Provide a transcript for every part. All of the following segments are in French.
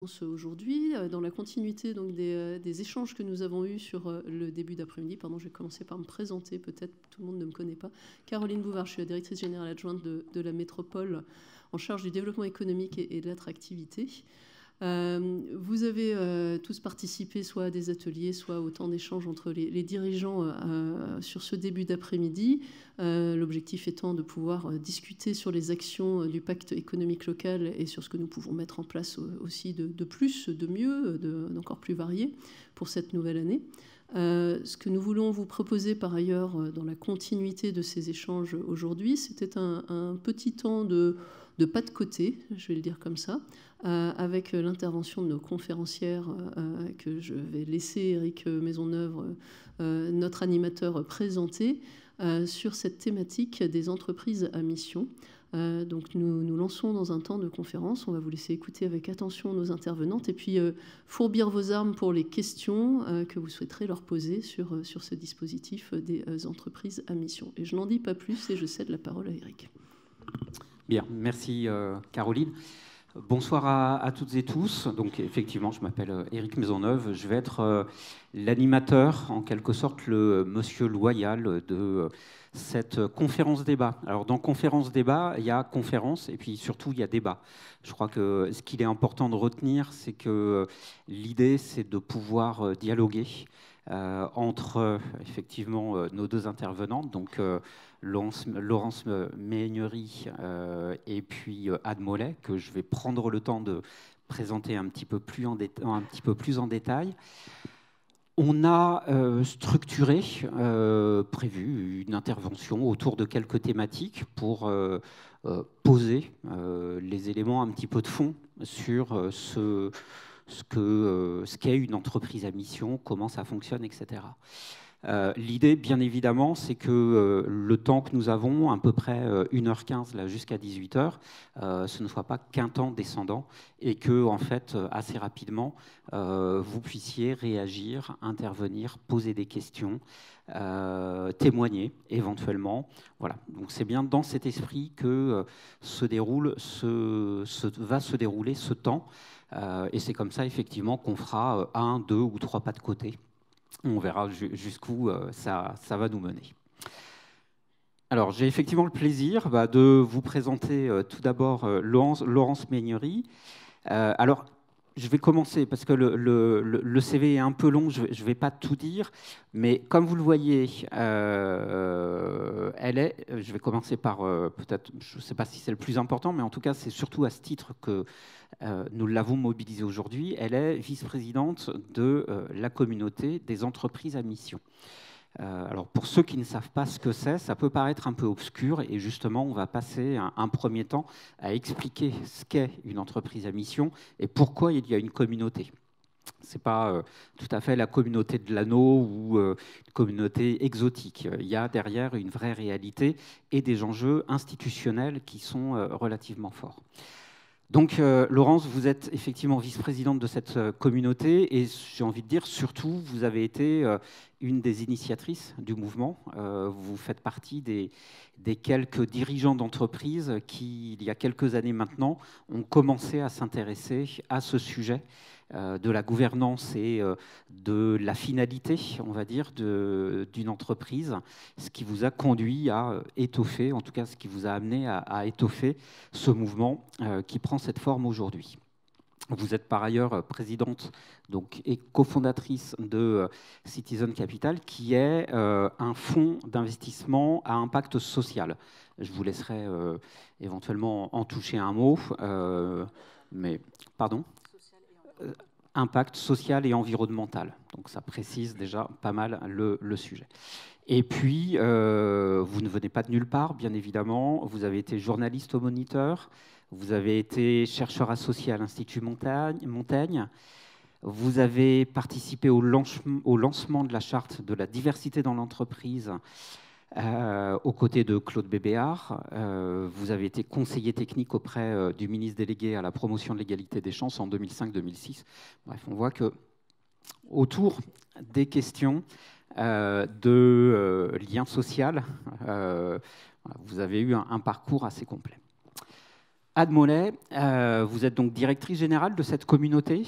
Aujourd'hui, dans la continuité donc, des échanges que nous avons eus sur le début d'après-midi. Pardon, je vais commencer par me présenter, peut-être tout le monde ne me connaît pas. Caroline Bouvard, je suis la directrice générale adjointe de la métropole en charge du développement économique et de l'attractivité. Vous avez tous participé soit à des ateliers, soit au temps d'échange entre les dirigeants sur ce début d'après-midi. L'objectif étant de pouvoir discuter sur les actions du pacte économique local et sur ce que nous pouvons mettre en place aussi de plus, de mieux, d'encore plus varié pour cette nouvelle année. Ce que nous voulons vous proposer par ailleurs dans la continuité de ces échanges aujourd'hui, c'était un petit temps de pas de côté, je vais le dire comme ça, avec l'intervention de nos conférencières que je vais laisser Éric Maisonneuve, notre animateur, présenter sur cette thématique des entreprises à mission. Donc nous lançons dans un temps de conférence. On va vous laisser écouter avec attention nos intervenantes et puis fourbir vos armes pour les questions que vous souhaiterez leur poser sur ce dispositif des entreprises à mission. Et je n'en dis pas plus et je cède la parole à Éric. Bien, merci Caroline. Bonsoir à toutes et tous. Donc effectivement, je m'appelle Éric Maisonneuve. Je vais être l'animateur, en quelque sorte le monsieur loyal de cette conférence débat. Alors dans conférence débat, il y a conférence et puis surtout il y a débat. Je crois que ce qu'il est important de retenir, c'est que l'idée, c'est de pouvoir dialoguer entre effectivement nos deux intervenantes, donc Laurence Méhaignerie et puis Anne Mollet, que je vais prendre le temps de présenter un petit peu plus en détail. On a structuré, prévu une intervention autour de quelques thématiques pour poser les éléments un petit peu de fond sur ce qu'est une entreprise à mission, comment ça fonctionne, etc. L'idée, bien évidemment, c'est que le temps que nous avons, à peu près 1h15 là, jusqu'à 18h, ce ne soit pas qu'un temps descendant et que, en fait, assez rapidement, vous puissiez réagir, intervenir, poser des questions, témoigner éventuellement. Voilà. Donc c'est bien dans cet esprit que va se dérouler ce temps. Et c'est comme ça, effectivement, qu'on fera 1, 2 ou 3 pas de côté. On verra jusqu'où ça va nous mener. Alors, j'ai effectivement le plaisir de vous présenter tout d'abord Laurence Méhaignerie. Alors, je vais commencer parce que le CV est un peu long, je ne vais pas tout dire, mais comme vous le voyez, je vais commencer par peut-être, je ne sais pas si c'est le plus important, mais en tout cas, c'est surtout à ce titre que nous l'avons mobilisée aujourd'hui. Elle est vice-présidente de la communauté des entreprises à mission. Alors pour ceux qui ne savent pas ce que c'est, ça peut paraître un peu obscur et justement on va passer un premier temps à expliquer ce qu'est une entreprise à mission et pourquoi il y a une communauté. Ce n'est pas tout à fait la communauté de l'anneau ou une communauté exotique. Il y a derrière une vraie réalité et des enjeux institutionnels qui sont relativement forts. Donc, Laurence, vous êtes effectivement vice-présidente de cette communauté et j'ai envie de dire, surtout, vous avez été une des initiatrices du mouvement. Vous faites partie des quelques dirigeants d'entreprises qui, il y a quelques années maintenant, ont commencé à s'intéresser à ce sujet de la gouvernance et de la finalité, on va dire, d'une entreprise, ce qui vous a conduit à étoffer, en tout cas ce qui vous a amené à étoffer ce mouvement qui prend cette forme aujourd'hui. Vous êtes par ailleurs présidente donc, et cofondatrice de Citizen Capital, qui est un fonds d'investissement à impact social. Je vous laisserai éventuellement en toucher un mot, mais pardon. Impact social et environnemental. Donc ça précise déjà pas mal le sujet. Et puis, vous ne venez pas de nulle part, bien évidemment. Vous avez été journaliste au Moniteur, vous avez été chercheur associé à l'Institut Montaigne, vous avez participé au lancement de la charte de la diversité dans l'entreprise aux côtés de Claude Bébéard. Vous avez été conseiller technique auprès du ministre délégué à la promotion de l'égalité des chances en 2005-2006. Bref, on voit que autour des questions de lien social, vous avez eu un parcours assez complet. Anne Mollet, vous êtes donc directrice générale de cette communauté.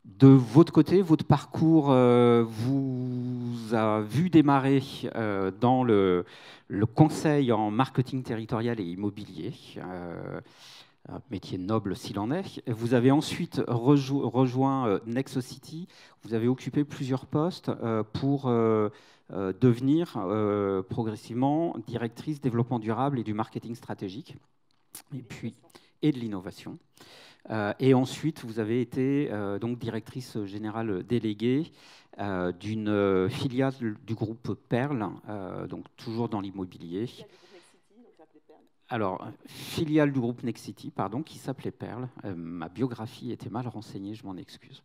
De votre côté, votre parcours vous a vu démarrer dans le conseil en marketing territorial et immobilier, un métier noble s'il en est. Vous avez ensuite rejoint Nexocity. Vous avez occupé plusieurs postes pour devenir progressivement directrice développement durable et du marketing stratégique, et de l'innovation. Et ensuite, vous avez été donc directrice générale déléguée d'une filiale du groupe Perle, donc toujours dans l'immobilier. Alors, filiale du groupe Nexity, pardon, qui s'appelait Perle. Ma biographie était mal renseignée, je m'en excuse.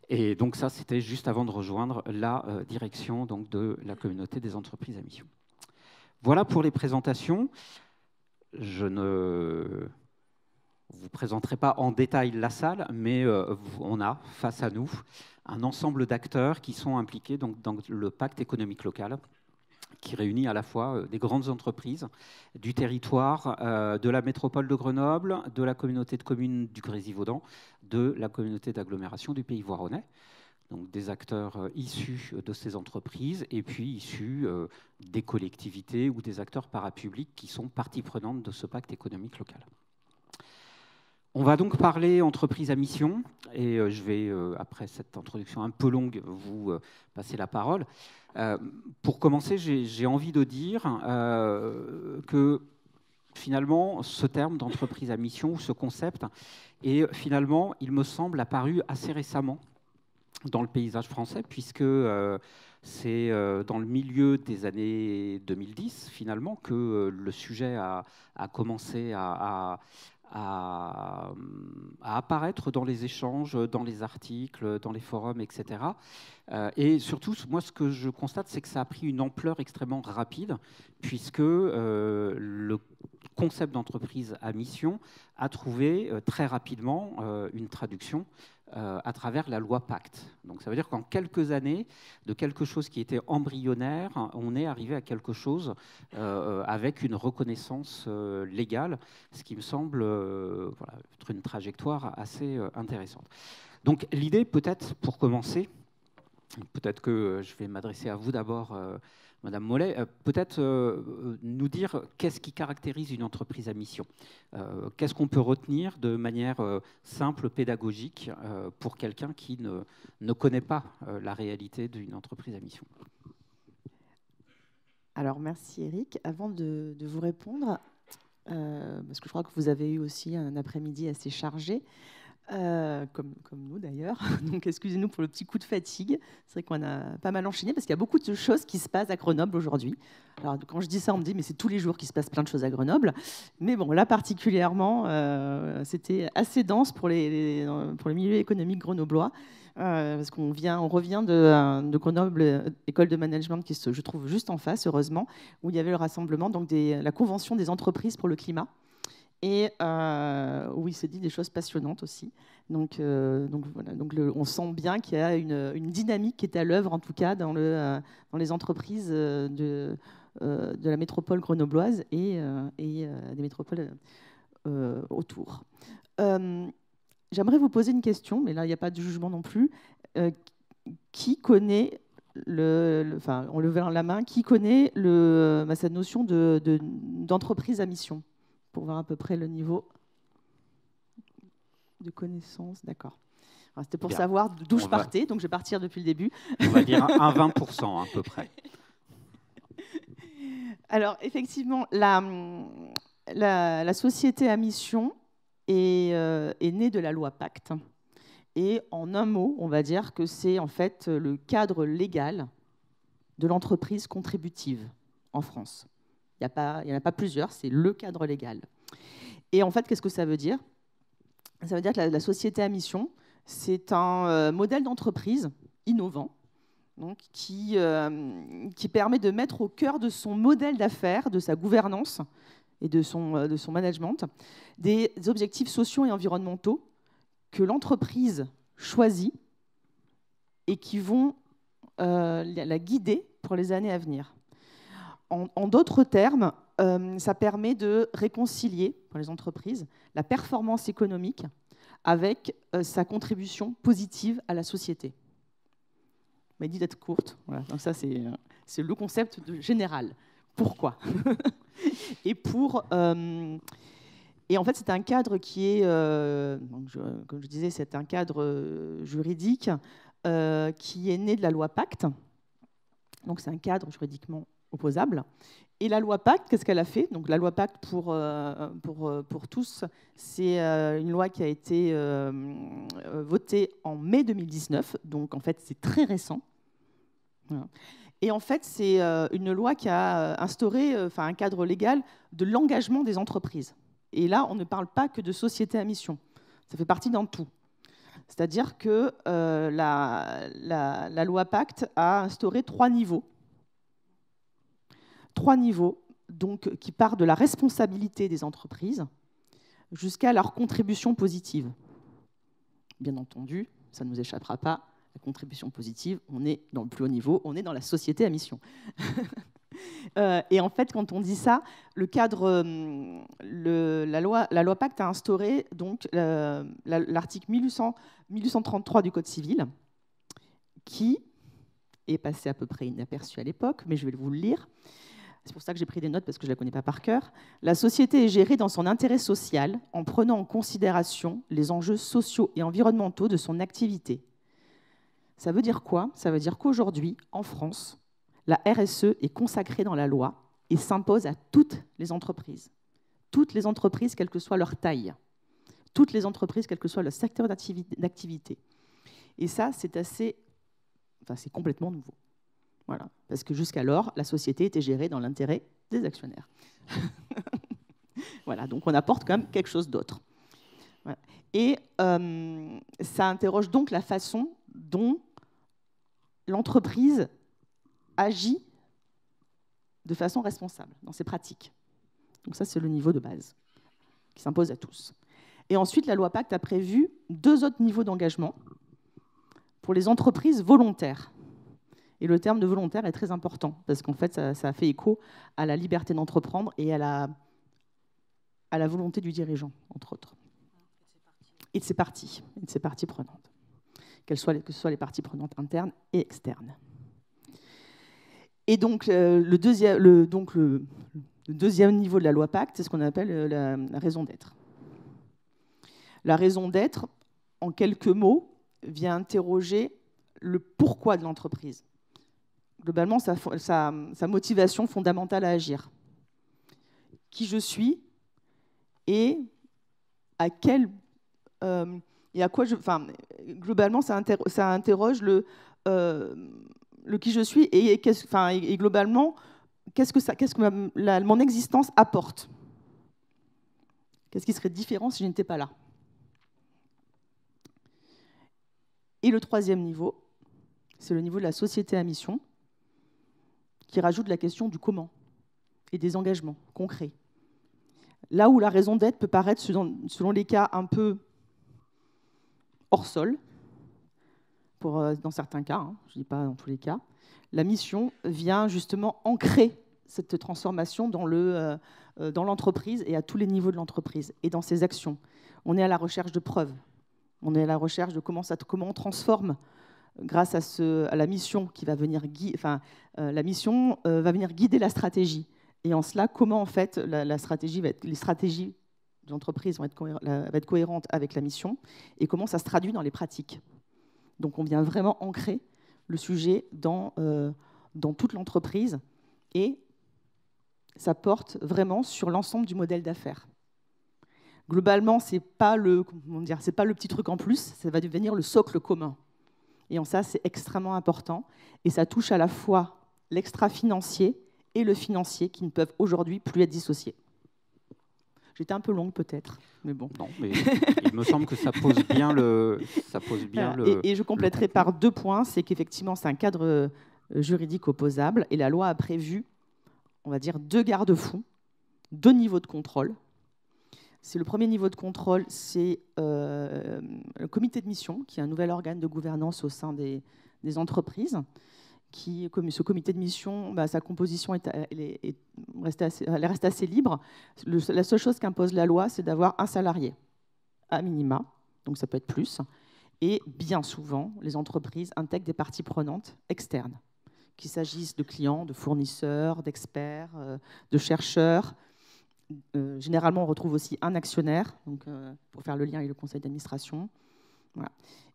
Et donc ça, c'était juste avant de rejoindre la direction donc, de la communauté des entreprises à mission. Voilà pour les présentations. Je ne vous présenterai pas en détail la salle, mais on a face à nous un ensemble d'acteurs qui sont impliqués donc, dans le pacte économique local, qui réunit à la fois des grandes entreprises du territoire, de la métropole de Grenoble, de la communauté de communes du Grésivaudan, de la communauté d'agglomération du Pays Voironnais. Donc des acteurs issus de ces entreprises et puis issus des collectivités ou des acteurs parapublics qui sont partie prenante de ce pacte économique local. On va donc parler entreprise à mission et je vais, après cette introduction un peu longue, vous passer la parole. Pour commencer, j'ai envie de dire que finalement, ce terme d'entreprise à mission, ce concept, est finalement, il me semble, apparu assez récemment dans le paysage français, puisque c'est dans le milieu des années 2010, finalement, que le sujet a commencé à apparaître dans les échanges, dans les articles, dans les forums, etc. Et surtout, moi, ce que je constate, c'est que ça a pris une ampleur extrêmement rapide, puisque le concept d'entreprise à mission a trouvé très rapidement une traduction à travers la loi Pacte. Donc ça veut dire qu'en quelques années, de quelque chose qui était embryonnaire, on est arrivé à quelque chose avec une reconnaissance légale, ce qui me semble voilà, être une trajectoire assez intéressante. Donc l'idée, peut-être, pour commencer, peut-être que je vais m'adresser à vous d'abord, Madame Mollet, peut-être nous dire qu'est-ce qui caractérise une entreprise à mission. Qu'est-ce qu'on peut retenir de manière simple, pédagogique, pour quelqu'un qui ne connaît pas la réalité d'une entreprise à mission. Alors, merci Eric. Avant de vous répondre, parce que je crois que vous avez eu aussi un après-midi assez chargé, comme nous d'ailleurs. Donc excusez-nous pour le petit coup de fatigue. C'est vrai qu'on a pas mal enchaîné parce qu'il y a beaucoup de choses qui se passent à Grenoble aujourd'hui. Alors quand je dis ça, on me dit mais c'est tous les jours qu'il se passe plein de choses à Grenoble. Mais bon, là particulièrement, c'était assez dense pour les milieux économiques grenoblois. Parce qu'on revient de Grenoble École de Management qui se trouve juste en face, heureusement, où il y avait le rassemblement, donc la convention des entreprises pour le climat. Et où il s'est dit des choses passionnantes aussi. Donc voilà, on sent bien qu'il y a une dynamique qui est à l'œuvre, en tout cas, dans les entreprises de la métropole grenobloise et des métropoles autour. J'aimerais vous poser une question, mais là, il n'y a pas de jugement non plus. Qui connaît, en levant la main, qui connaît cette notion d'entreprise à mission ? Pour voir à peu près le niveau de connaissance. D'accord. C'était pour savoir d'où je partais, donc je vais partir depuis le début. On va dire un 20% à peu près. Alors, effectivement, la société à mission est née de la loi Pacte. Et en un mot, on va dire que c'est en fait le cadre légal de l'entreprise contributive en France. Il n'y en a pas plusieurs, c'est le cadre légal. Et en fait, qu'est-ce que ça veut dire ? Ça veut dire que la société à mission, c'est un modèle d'entreprise innovant, donc, qui permet de mettre au cœur de son modèle d'affaires, de sa gouvernance et de son management, des objectifs sociaux et environnementaux que l'entreprise choisit et qui vont la guider pour les années à venir. En d'autres termes, ça permet de réconcilier, pour les entreprises, la performance économique avec sa contribution positive à la société. On m'a dit d'être courte. Voilà. Donc ça, c'est le concept général. Pourquoi? Et en fait, c'est un cadre qui est, comme je disais, c'est un cadre juridique qui est né de la loi Pacte. Donc c'est un cadre juridiquement opposable. Et la loi Pacte, qu'est-ce qu'elle a fait? Donc la loi Pacte pour tous, c'est une loi qui a été votée en mai 2019. Donc en fait, c'est très récent. Voilà. Et en fait, c'est une loi qui a instauré un cadre légal de l'engagement des entreprises. Et là, on ne parle pas que de société à mission. Ça fait partie d'un tout. C'est-à-dire que la loi Pacte a instauré 3 niveaux. 3 niveaux donc, qui partent de la responsabilité des entreprises jusqu'à leur contribution positive. Bien entendu, ça ne nous échappera pas. La contribution positive, on est dans le plus haut niveau, on est dans la société à mission. Et en fait, quand on dit ça, le cadre, la loi Pacte a instauré donc l'article 1833 du Code civil, qui est passé à peu près inaperçu à l'époque, mais je vais vous le lire. C'est pour ça que j'ai pris des notes, parce que je ne la connais pas par cœur. La société est gérée dans son intérêt social, en prenant en considération les enjeux sociaux et environnementaux de son activité. Ça veut dire quoi? Ça veut dire qu'aujourd'hui, en France, la RSE est consacrée dans la loi et s'impose à toutes les entreprises. Toutes les entreprises, quelle que soit leur taille. Toutes les entreprises, quel que soit leur secteur d'activité. Et ça, c'est complètement nouveau. Voilà. Parce que jusqu'alors, la société était gérée dans l'intérêt des actionnaires. Voilà, donc on apporte quand même quelque chose d'autre. Voilà. Et ça interroge donc la façon dont l'entreprise agit de façon responsable dans ses pratiques. Donc ça, c'est le niveau de base qui s'impose à tous. Et ensuite, la loi Pacte a prévu 2 autres niveaux d'engagement pour les entreprises volontaires. Et le terme de volontaire est très important, parce qu'en fait, ça fait écho à la liberté d'entreprendre et à la volonté du dirigeant, entre autres. Et de ses parties prenantes. Que ce soit les parties prenantes internes et externes. Et donc, le deuxième niveau de la loi Pacte, c'est ce qu'on appelle la raison d'être. La raison d'être, en quelques mots, vient interroger le pourquoi de l'entreprise. Globalement, sa motivation fondamentale à agir. Qui je suis et à quel... et à quoi globalement, ça interroge le qui je suis et globalement, qu'est-ce que mon existence apporte? Qu'est-ce qui serait différent si je n'étais pas là? Et le 3e niveau, c'est le niveau de la société à mission, qui rajoute la question du comment et des engagements concrets. Là où la raison d'être peut paraître, selon les cas, un peu hors sol, dans certains cas, hein, je ne dis pas dans tous les cas, la mission vient justement ancrer cette transformation dans l'entreprise et à tous les niveaux de l'entreprise et dans ses actions. On est à la recherche de preuves. On est à la recherche de comment on transforme grâce à la mission qui va venir guider, la mission va venir guider la stratégie. Et en cela, comment en fait les stratégies de l'entreprise vont être cohérentes avec la mission et comment ça se traduit dans les pratiques. Donc on vient vraiment ancrer le sujet dans toute l'entreprise et ça porte vraiment sur l'ensemble du modèle d'affaires. Globalement, c'est pas le petit truc en plus, ça va devenir le socle commun. Et en ça, c'est extrêmement important. Et ça touche à la fois l'extra-financier et le financier qui ne peuvent aujourd'hui plus être dissociés. J'étais un peu longue peut-être, mais bon. Non, mais il me semble que ça pose bien le... Et je compléterai par 2 points. C'est qu'effectivement, c'est un cadre juridique opposable. Et la loi a prévu, on va dire, 2 garde-fous, 2 niveaux de contrôle. Le premier niveau de contrôle, c'est le comité de mission, qui est un nouvel organe de gouvernance au sein des entreprises, ce comité de mission, sa composition est restée assez libre. La seule chose qu'impose la loi, c'est d'avoir un salarié, à minima, donc ça peut être plus. Et bien souvent, les entreprises intègrent des parties prenantes externes, qu'il s'agisse de clients, de fournisseurs, d'experts, de chercheurs. Généralement, on retrouve aussi un actionnaire, donc, pour faire le lien avec le conseil d'administration. Voilà.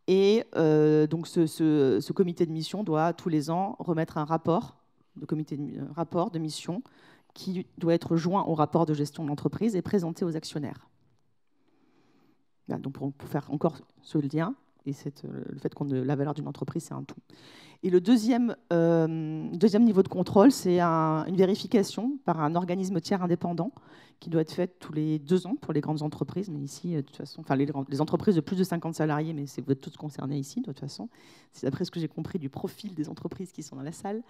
Et donc ce comité de mission doit tous les ans remettre un rapport de mission qui doit être joint au rapport de gestion de l'entreprise et présenté aux actionnaires. Voilà, donc pour faire encore ce lien, et le fait que la valeur d'une entreprise, c'est un tout. Et le deuxième niveau de contrôle, c'est une vérification par un organisme tiers indépendant qui doit être faite tous les 2 ans pour les grandes entreprises. Mais ici, de toute façon, enfin, les entreprises de plus de 50 salariés, mais vous êtes tous concernés ici, de toute façon. C'est d'après ce que j'ai compris du profil des entreprises qui sont dans la salle.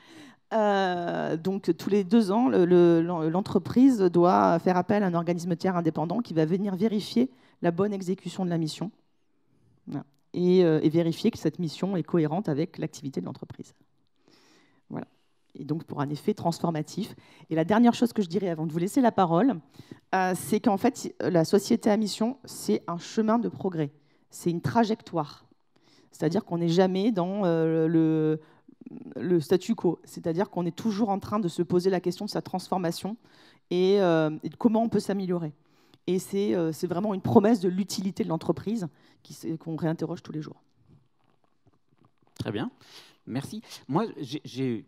Donc, tous les 2 ans, l'entreprise doit faire appel à un organisme tiers indépendant qui va venir vérifier la bonne exécution de la mission. Voilà. Et vérifier que cette mission est cohérente avec l'activité de l'entreprise. Voilà. Et donc pour un effet transformatif. Et la dernière chose que je dirais avant de vous laisser la parole, c'est qu'en fait, la société à mission, c'est un chemin de progrès. C'est une trajectoire. C'est-à-dire qu'on n'est jamais dans le statu quo. C'est-à-dire qu'on est toujours en train de se poser la question de sa transformation et de comment on peut s'améliorer. Et c'est vraiment une promesse de l'utilité de l'entreprise qu'on réinterroge tous les jours. Très bien, merci. Moi, j'ai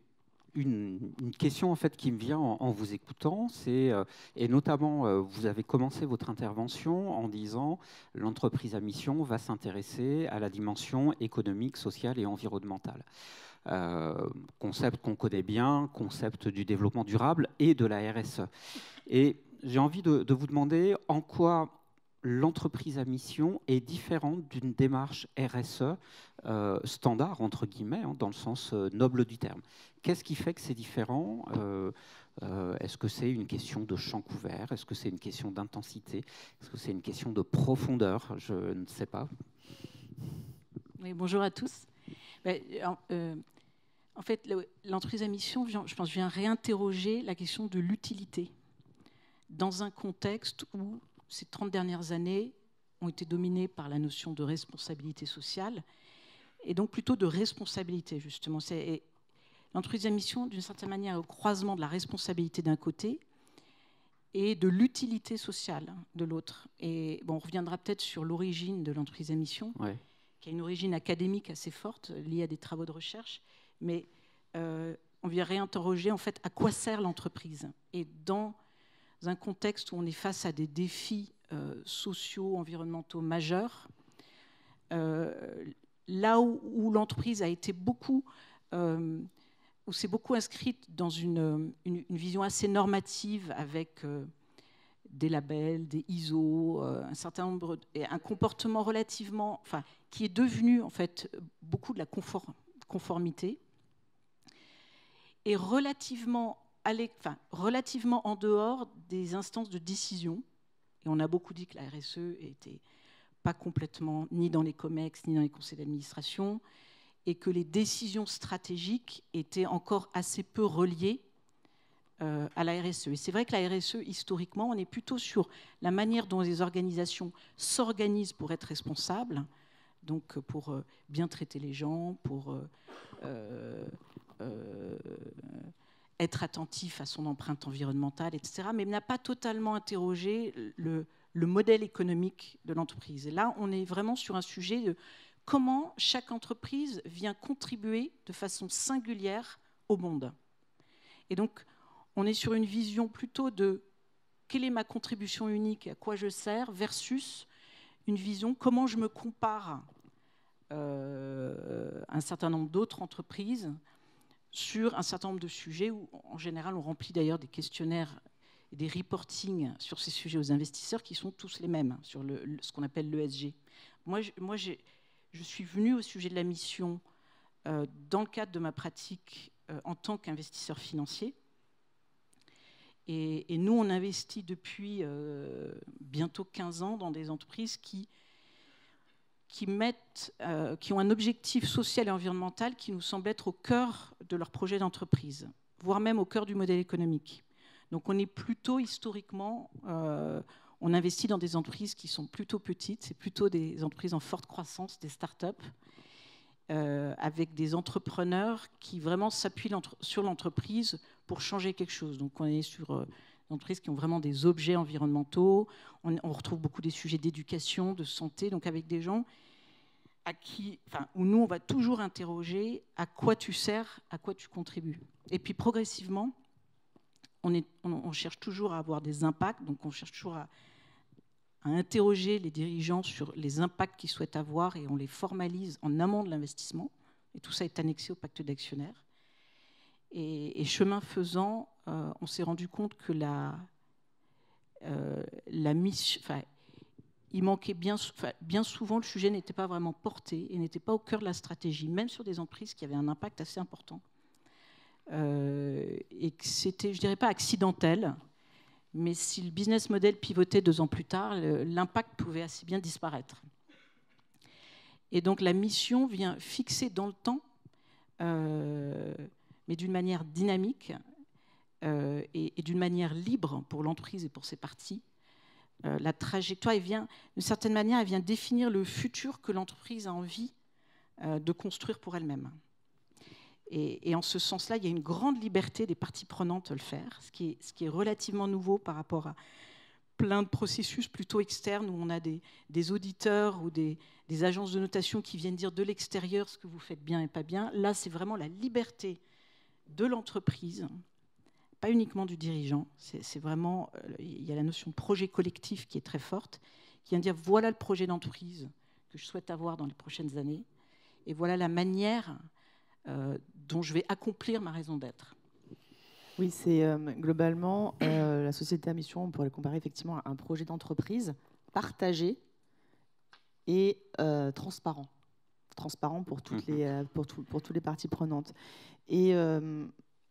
une question en fait qui me vient en vous écoutant, et notamment vous avez commencé votre intervention en disant l'entreprise à mission va s'intéresser à la dimension économique, sociale et environnementale. Concept qu'on connaît bien, concept du développement durable et de la RSE. Et j'ai envie de vous demander en quoi l'entreprise à mission est différente d'une démarche RSE standard, entre guillemets, dans le sens noble du terme. Qu'est-ce qui fait que c'est différent ? Est-ce que c'est une question de champ couvert ? Est-ce que c'est une question d'intensité ? Est-ce que c'est une question de profondeur ? Je ne sais pas. Oui, bonjour à tous. En fait, l'entreprise à mission, je pense, vient réinterroger la question de l'utilité dans un contexte où ces 30 dernières années ont été dominées par la notion de responsabilité sociale et donc plutôt de responsabilité, justement. L'entreprise à mission, d'une certaine manière, au croisement de la responsabilité d'un côté et de l'utilité sociale de l'autre. Et bon, on reviendra peut-être sur l'origine de l'entreprise à mission, ouais, qui a une origine académique assez forte, liée à des travaux de recherche, mais on vient réinterroger en fait à quoi sert l'entreprise. Et dans un contexte où on est face à des défis sociaux, environnementaux majeurs, là où l'entreprise a été où c'est beaucoup inscrite dans une vision assez normative avec des labels, des ISO, un comportement relativement, enfin, qui est devenu en fait beaucoup de la conformité et relativement en dehors des instances de décision. Et on a beaucoup dit que la RSE n'était pas complètement ni dans les COMEX, ni dans les conseils d'administration, et que les décisions stratégiques étaient encore assez peu reliées à la RSE. Et c'est vrai que la RSE, historiquement, on est plutôt sur la manière dont les organisations s'organisent pour être responsables, donc pour bien traiter les gens, pour être attentif à son empreinte environnementale, etc., mais n'a pas totalement interrogé le modèle économique de l'entreprise. Et là, on est vraiment sur un sujet de comment chaque entreprise vient contribuer de façon singulière au monde. Et donc, on est sur une vision plutôt de quelle est ma contribution unique, à quoi je sers, versus une vision comment je me compare à un certain nombre d'autres entreprises sur un certain nombre de sujets où, en général, on remplit d'ailleurs des questionnaires et des reportings sur ces sujets aux investisseurs qui sont tous les mêmes, sur ce qu'on appelle l'ESG. Moi, je suis venue au sujet de la mission dans le cadre de ma pratique en tant qu'investisseur financier. Et nous, on investit depuis bientôt 15 ans dans des entreprises qui ont un objectif social et environnemental qui nous semble être au cœur de leur projet d'entreprise, voire même au cœur du modèle économique. Donc on est plutôt historiquement, on investit dans des entreprises qui sont plutôt petites, c'est plutôt des entreprises en forte croissance, des start-up, avec des entrepreneurs qui vraiment s'appuient sur l'entreprise pour changer quelque chose. Donc on est sur des entreprises qui ont vraiment des objets environnementaux, on retrouve beaucoup des sujets d'éducation, de santé, donc avec des gens où nous on va toujours interroger à quoi tu sers, à quoi tu contribues. Et puis progressivement, on cherche toujours à avoir des impacts, donc on cherche toujours à interroger les dirigeants sur les impacts qu'ils souhaitent avoir et on les formalise en amont de l'investissement. Et tout ça est annexé au pacte d'actionnaires. Et chemin faisant, on s'est rendu compte que la mission, il manquait bien souvent, le sujet n'était pas vraiment porté et n'était pas au cœur de la stratégie, même sur des entreprises qui avaient un impact assez important. Et que c'était, je dirais pas accidentel, mais si le business model pivotait 2 ans plus tard, l'impact pouvait assez bien disparaître. Et donc la mission vient fixer dans le temps, mais d'une manière dynamique et d'une manière libre pour l'entreprise et pour ses parties. La trajectoire, d'une certaine manière, elle vient définir le futur que l'entreprise a envie de construire pour elle-même. Et en ce sens-là, il y a une grande liberté des parties prenantes à le faire, ce qui est relativement nouveau par rapport à plein de processus plutôt externes où on a des auditeurs ou des agences de notation qui viennent dire de l'extérieur ce que vous faites bien et pas bien. Là, c'est vraiment la liberté de l'entreprise, pas uniquement du dirigeant. C'est vraiment, il y a la notion de projet collectif qui est très forte, qui vient dire voilà le projet d'entreprise que je souhaite avoir dans les prochaines années et voilà la manière dont je vais accomplir ma raison d'être. Oui, c'est globalement la société à mission, on pourrait le comparer effectivement à un projet d'entreprise partagé et transparent. Transparent pour toutes les parties prenantes. Et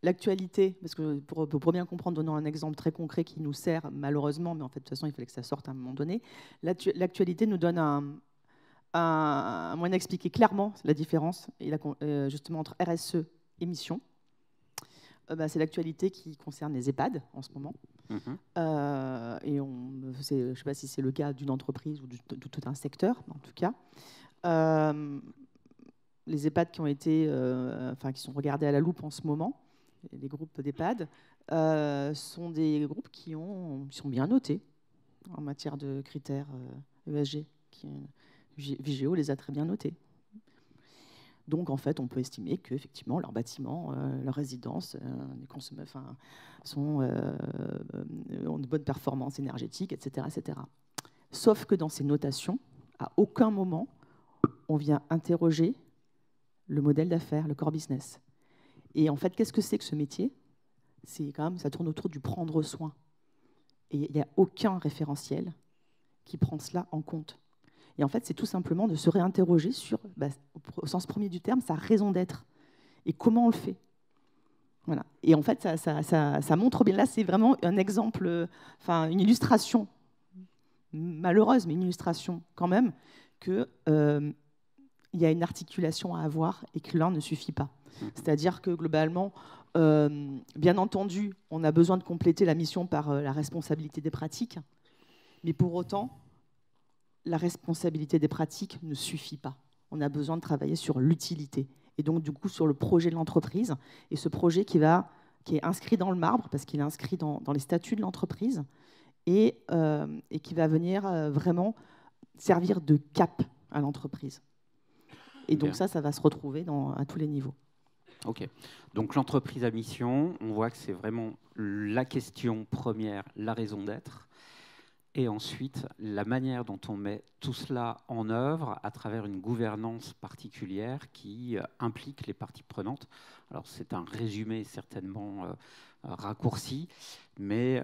l'actualité, parce que pour bien comprendre, donnant un exemple très concret qui nous sert malheureusement, mais en fait de toute façon il fallait que ça sorte à un moment donné, l'actualité nous donne un moyen d'expliquer clairement la différence justement entre RSE et mission. C'est l'actualité qui concerne les EHPAD en ce moment. Et je ne sais pas si c'est le cas d'une entreprise ou de tout un secteur, en tout cas. Les EHPAD qui sont regardés à la loupe en ce moment, les groupes d'EHPAD, sont des groupes qui sont bien notés en matière de critères ESG. Vigéo les a très bien notés. Donc, en fait, on peut estimer qu'effectivement, leurs bâtiments, leurs résidences ont de bonnes performances énergétiques, etc., etc. Sauf que dans ces notations, à aucun moment, on vient interroger le modèle d'affaires, le core business. Et en fait, qu'est-ce que c'est que ce métier ? Ça tourne autour du prendre soin. Et il n'y a aucun référentiel qui prend cela en compte. Et en fait, c'est tout simplement de se réinterroger sur, au sens premier du terme, sa raison d'être et comment on le fait. Voilà. Et en fait, ça montre bien. Là, c'est vraiment un exemple, une illustration malheureuse, mais une illustration quand même qu'il y a une articulation à avoir et que l'un ne suffit pas. C'est-à-dire que globalement, bien entendu, on a besoin de compléter la mission par la responsabilité des pratiques, mais pour autant, la responsabilité des pratiques ne suffit pas. On a besoin de travailler sur l'utilité et donc du coup sur le projet de l'entreprise et ce projet qui est inscrit dans le marbre parce qu'il est inscrit dans les statuts de l'entreprise et qui va venir vraiment servir de cap à l'entreprise. Et donc ça va se retrouver à tous les niveaux. Ok. Donc l'entreprise à mission, on voit que c'est vraiment la question première, la raison d'être. Et ensuite, la manière dont on met tout cela en œuvre à travers une gouvernance particulière qui implique les parties prenantes. Alors, c'est un résumé certainement raccourci, mais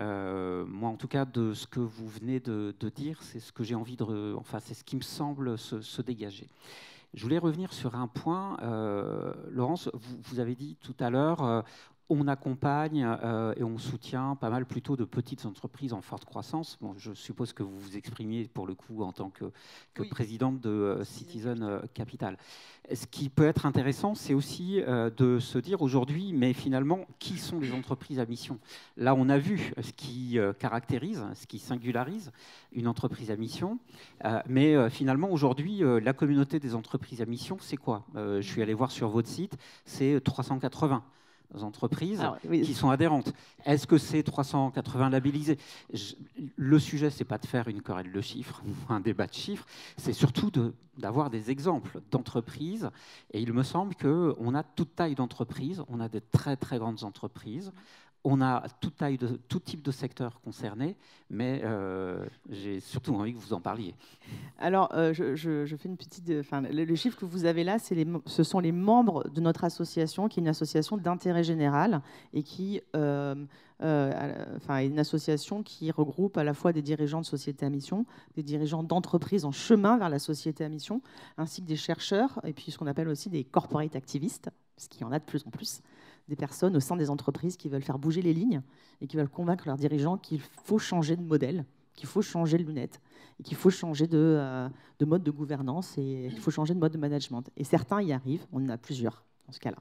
moi, en tout cas, de ce que vous venez de dire, c'est ce que j'ai envie c'est ce qui me semble se dégager. Je voulais revenir sur un point. Laurence, vous avez dit tout à l'heure, on accompagne et on soutient pas mal plutôt de petites entreprises en forte croissance. Bon, je suppose que vous vous exprimiez pour le coup en tant que Oui. présidente de Citizen Capital. Ce qui peut être intéressant, c'est aussi de se dire aujourd'hui, mais finalement, qui sont les entreprises à mission? Là, on a vu ce qui caractérise, ce qui singularise une entreprise à mission. Mais finalement, aujourd'hui, la communauté des entreprises à mission, c'est quoi? Je suis allé voir sur votre site, c'est 380 entreprises qui sont adhérentes. Est-ce que c'est 380 labellisés? Le sujet, c'est pas de faire une querelle de chiffres ou un débat de chiffres, c'est surtout d'avoir des exemples d'entreprises. Et il me semble qu'on a toute taille d'entreprises, on a des très très grandes entreprises, on a tout type de secteur concerné, mais j'ai surtout envie que vous en parliez. Alors, je fais une petite... le chiffre que vous avez là, ce sont les membres de notre association, qui est une association d'intérêt général et qui est une association qui regroupe à la fois des dirigeants de sociétés à mission, des dirigeants d'entreprises en chemin vers la société à mission, ainsi que des chercheurs, et puis ce qu'on appelle aussi des corporate activistes, parce qu'il y en a de plus en plus, des personnes au sein des entreprises qui veulent faire bouger les lignes et qui veulent convaincre leurs dirigeants qu'il faut changer de modèle, qu'il faut changer de lunettes, et qu'il faut changer de mode de gouvernance et qu'il faut changer de mode de management. Et certains y arrivent, on en a plusieurs dans ce cas-là.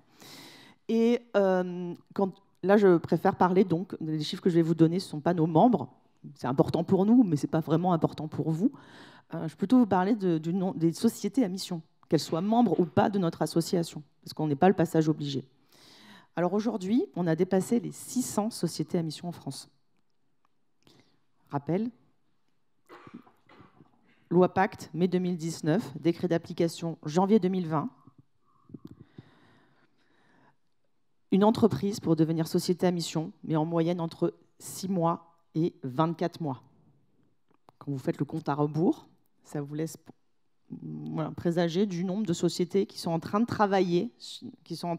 Et là, je préfère parler, donc, les chiffres que je vais vous donner, ce ne sont pas nos membres, c'est important pour nous, mais ce n'est pas vraiment important pour vous. Je vais plutôt vous parler des sociétés à mission, qu'elles soient membres ou pas de notre association, parce qu'on n'est pas le passage obligé. Alors aujourd'hui, on a dépassé les 600 sociétés à mission en France. Rappel, loi Pacte, mai 2019, décret d'application janvier 2020. Une entreprise, pour devenir société à mission, met en moyenne entre 6 mois et 24 mois. Quand vous faites le compte à rebours, ça vous laisse présager du nombre de sociétés qui sont en train de travailler, qui sont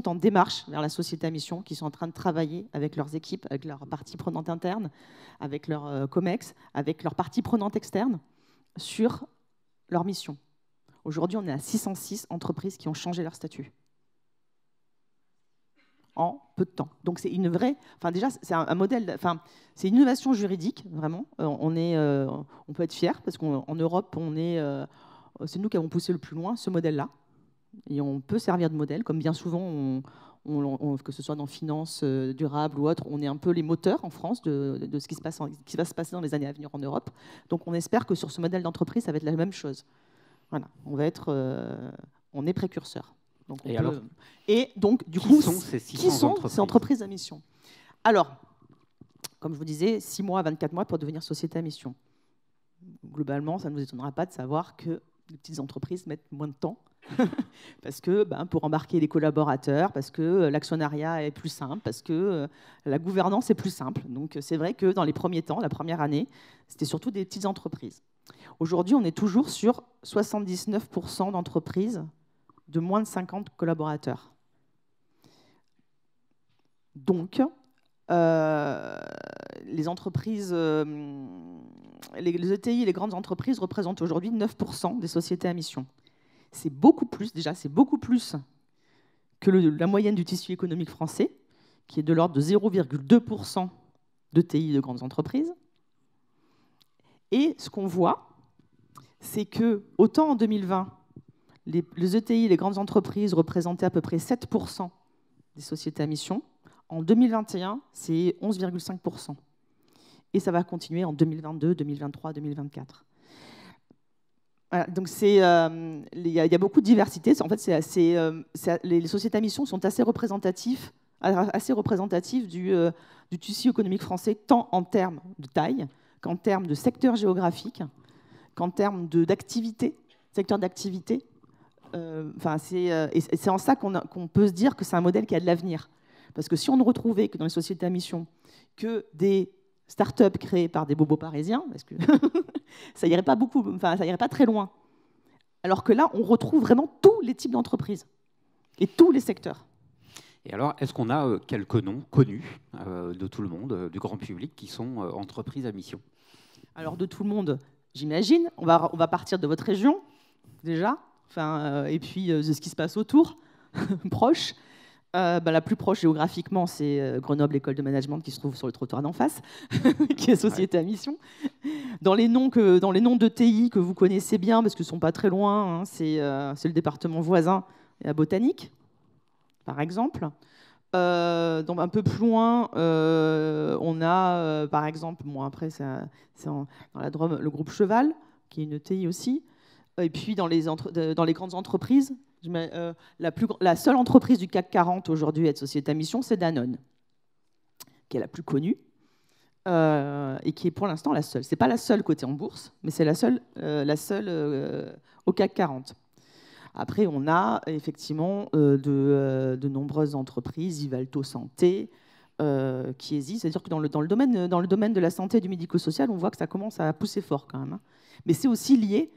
en démarche vers la société à mission, qui sont en train de travailler avec leurs équipes, avec leurs parties prenantes internes, avec leurs COMEX, avec leurs parties prenantes externes, sur leur mission. Aujourd'hui, on est à 606 entreprises qui ont changé leur statut en peu de temps. Donc c'est une vraie... déjà, c'est un modèle... c'est une innovation juridique, vraiment. On peut être fiers, parce qu'en Europe, c'est nous qui avons poussé le plus loin ce modèle-là. Et on peut servir de modèle, comme bien souvent, que ce soit dans finance durable ou autre, on est un peu les moteurs en France de ce qui va se passer dans les années à venir en Europe. Donc on espère que sur ce modèle d'entreprise, ça va être la même chose. Voilà, on est précurseur. Donc et donc, du coup, qui sont ces entreprises à mission? Alors, comme je vous disais, 6 mois à 24 mois pour devenir société à mission. Globalement, ça ne nous étonnera pas de savoir que les petites entreprises mettent moins de temps parce que pour embarquer les collaborateurs, parce que l'actionnariat est plus simple, parce que la gouvernance est plus simple. Donc c'est vrai que dans les premiers temps, la première année, c'était surtout des petites entreprises. Aujourd'hui, on est toujours sur 79% d'entreprises de moins de 50 collaborateurs. Donc, les entreprises, les ETI et les grandes entreprises représentent aujourd'hui 9% des sociétés à mission. C'est beaucoup plus, c'est beaucoup plus que la moyenne du tissu économique français, qui est de l'ordre de 0,2% d'ETI de grandes entreprises. Et ce qu'on voit, c'est que, autant en 2020, les ETI, les grandes entreprises, représentaient à peu près 7% des sociétés à mission. En 2021, c'est 11,5%. Et ça va continuer en 2022, 2023, 2024. Voilà, donc il y a beaucoup de diversité. En fait, les sociétés à mission sont assez représentatives du tissu économique français, tant en termes de taille qu'en termes de secteur géographique, qu'en termes secteur d'activité. C'est en ça qu'on peut se dire que c'est un modèle qui a de l'avenir. Parce que si on ne retrouvait que dans les sociétés à mission que des start-up créées par des bobos parisiens, parce que ça irait pas ça irait pas très loin. Alors que là, on retrouve vraiment tous les types d'entreprises et tous les secteurs. Et alors, est-ce qu'on a quelques noms connus de tout le monde, du grand public, qui sont entreprises à mission? Alors, de tout le monde, j'imagine. On va partir de votre région, déjà. Et puis de ce qui se passe autour, proche. La plus proche géographiquement, c'est Grenoble École de Management qui se trouve sur le trottoir d'en face, qui est société à mission. Dans les noms de TI que vous connaissez bien, parce qu'ils ne sont pas très loin, hein, c'est le département voisin et à Botanique, par exemple. Donc un peu plus loin, on a, par exemple, après c'est dans la Drôme, le groupe Cheval, qui est une TI aussi. Et puis dans les grandes entreprises, la seule entreprise du CAC 40 aujourd'hui à être société à mission, c'est Danone, qui est la plus connue et qui est pour l'instant la seule. C'est pas la seule cotée en bourse, mais c'est la seule au CAC 40. Après, on a effectivement de nombreuses entreprises, Ivalto Santé, qui hésitent. C'est-à-dire que dans le domaine de la santé et du médico-social, on voit que ça commence à pousser fort quand même, hein. Mais c'est aussi lié.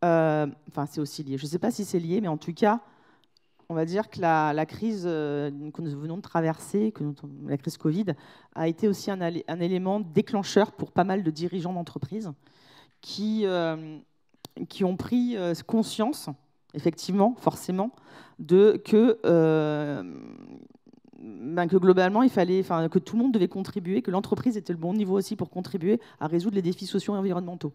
C'est aussi lié. Je ne sais pas si c'est lié, mais en tout cas, on va dire que la crise que nous venons de traverser, la crise Covid, a été aussi un élément déclencheur pour pas mal de dirigeants d'entreprises qui ont pris conscience, effectivement, forcément, que globalement, il fallait, que tout le monde devait contribuer, que l'entreprise était le bon niveau aussi pour contribuer à résoudre les défis sociaux et environnementaux.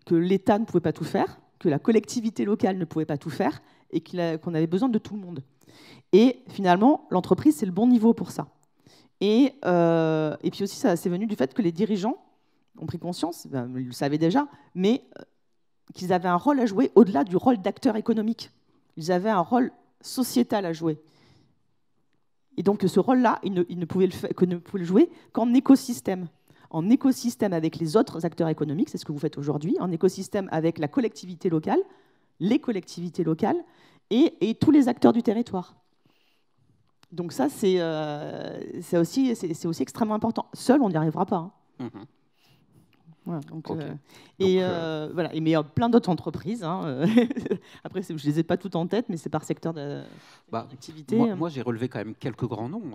Que l'État ne pouvait pas tout faire, que la collectivité locale ne pouvait pas tout faire, et qu'on avait besoin de tout le monde. Et finalement, l'entreprise, c'est le bon niveau pour ça. Et puis aussi, ça c'est venu du fait que les dirigeants ont pris conscience, ils le savaient déjà, mais qu'ils avaient un rôle à jouer au-delà du rôle d'acteur économique. Ils avaient un rôle sociétal à jouer. Et donc, ce rôle-là, ils ne pouvaient le jouer qu'en écosystème. En écosystème avec les autres acteurs économiques, c'est ce que vous faites aujourd'hui, en écosystème avec la collectivité locale, les collectivités locales et tous les acteurs du territoire. Donc ça, c'est aussi extrêmement important. Seul, on n'y arrivera pas, hein. Mmh. Voilà, Okay. Voilà. Mais il y a plein d'autres entreprises, hein. Après, je ne les ai pas toutes en tête, mais c'est par secteur d'activité. Moi, j'ai relevé quand même quelques grands noms.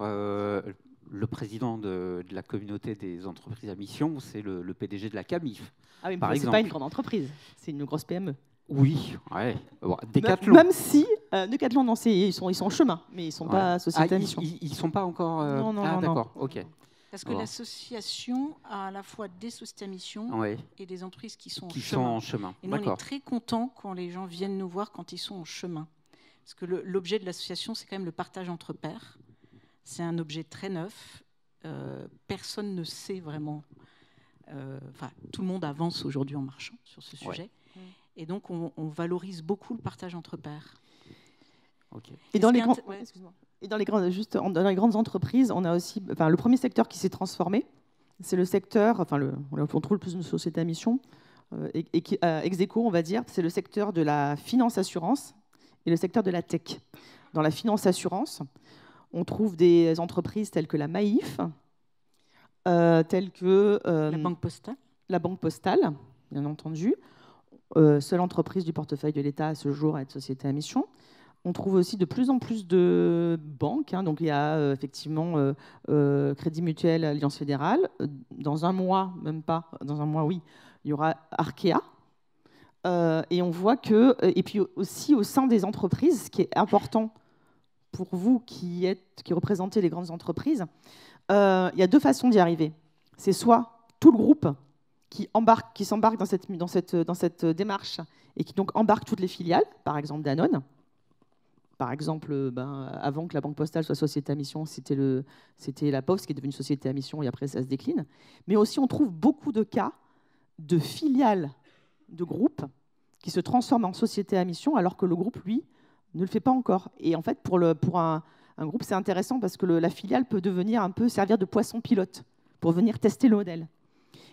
Le président de la communauté des entreprises à mission, c'est le PDG de la CAMIF. Ah oui, par mais ce n'est exemple. pas une grande entreprise, c'est une grosse PME. Oui, ouais. Decathlon. Même si Decathlon, non, ils sont en chemin, mais ils ne sont pas société à mission. Ils ne sont pas encore. Non. D'accord, ok. Parce que l'association a à la fois des sociétés à mission et des entreprises qui sont en chemin. Et nous, on est très contents quand les gens viennent nous voir quand ils sont en chemin. Parce que l'objet de l'association, c'est quand même le partage entre pairs. C'est un objet très neuf. Personne ne sait vraiment. Tout le monde avance aujourd'hui en marchant sur ce sujet. Ouais. Et donc, on valorise beaucoup le partage entre pairs. Okay. Et dans les grandes entreprises, on a aussi le premier secteur qui s'est transformé, c'est le secteur, on trouve le plus de sociétés à mission, et qui ex aequo, on va dire, c'est le secteur de la finance assurance et le secteur de la tech. Dans la finance assurance, on trouve des entreprises telles que la Maïf, telles que la Banque Postale. La Banque Postale, bien entendu, seule entreprise du portefeuille de l'État à ce jour à être société à mission. On trouve aussi de plus en plus de banques. Donc, il y a effectivement Crédit Mutuel, Alliance Fédérale. Dans un mois, même pas, dans un mois, oui, il y aura Arkea. Et on voit que, et puis aussi au sein des entreprises, ce qui est important pour vous qui représentez les grandes entreprises, il y a deux façons d'y arriver. C'est soit tout le groupe qui s'embarque dans cette démarche et qui donc embarque toutes les filiales, par exemple Danone. Par exemple, avant que la Banque Postale soit société à mission, c'était la Poste qui est devenue société à mission et après ça se décline. Mais aussi, on trouve beaucoup de cas de filiales de groupes qui se transforment en société à mission alors que le groupe, lui, ne le fait pas encore. Et en fait, pour un groupe, c'est intéressant parce que la filiale peut devenir un peu servir de poisson pilote pour venir tester le modèle.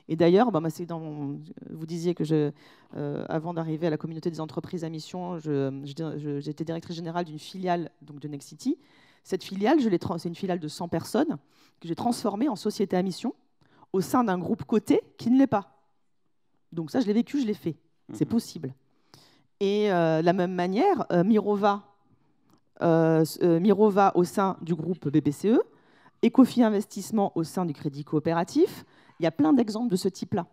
Et d'ailleurs, vous disiez que avant d'arriver à la communauté des entreprises à mission, j'étais directrice générale d'une filiale donc de Nexity. Cette filiale, c'est une filiale de 100 personnes que j'ai transformée en société à mission au sein d'un groupe coté qui ne l'est pas. Donc ça, je l'ai vécu, je l'ai fait. C'est possible. Et de la même manière, Mirova au sein du groupe BPCE, Ecofi Investissement au sein du Crédit Coopératif. Il y a plein d'exemples de ce type-là.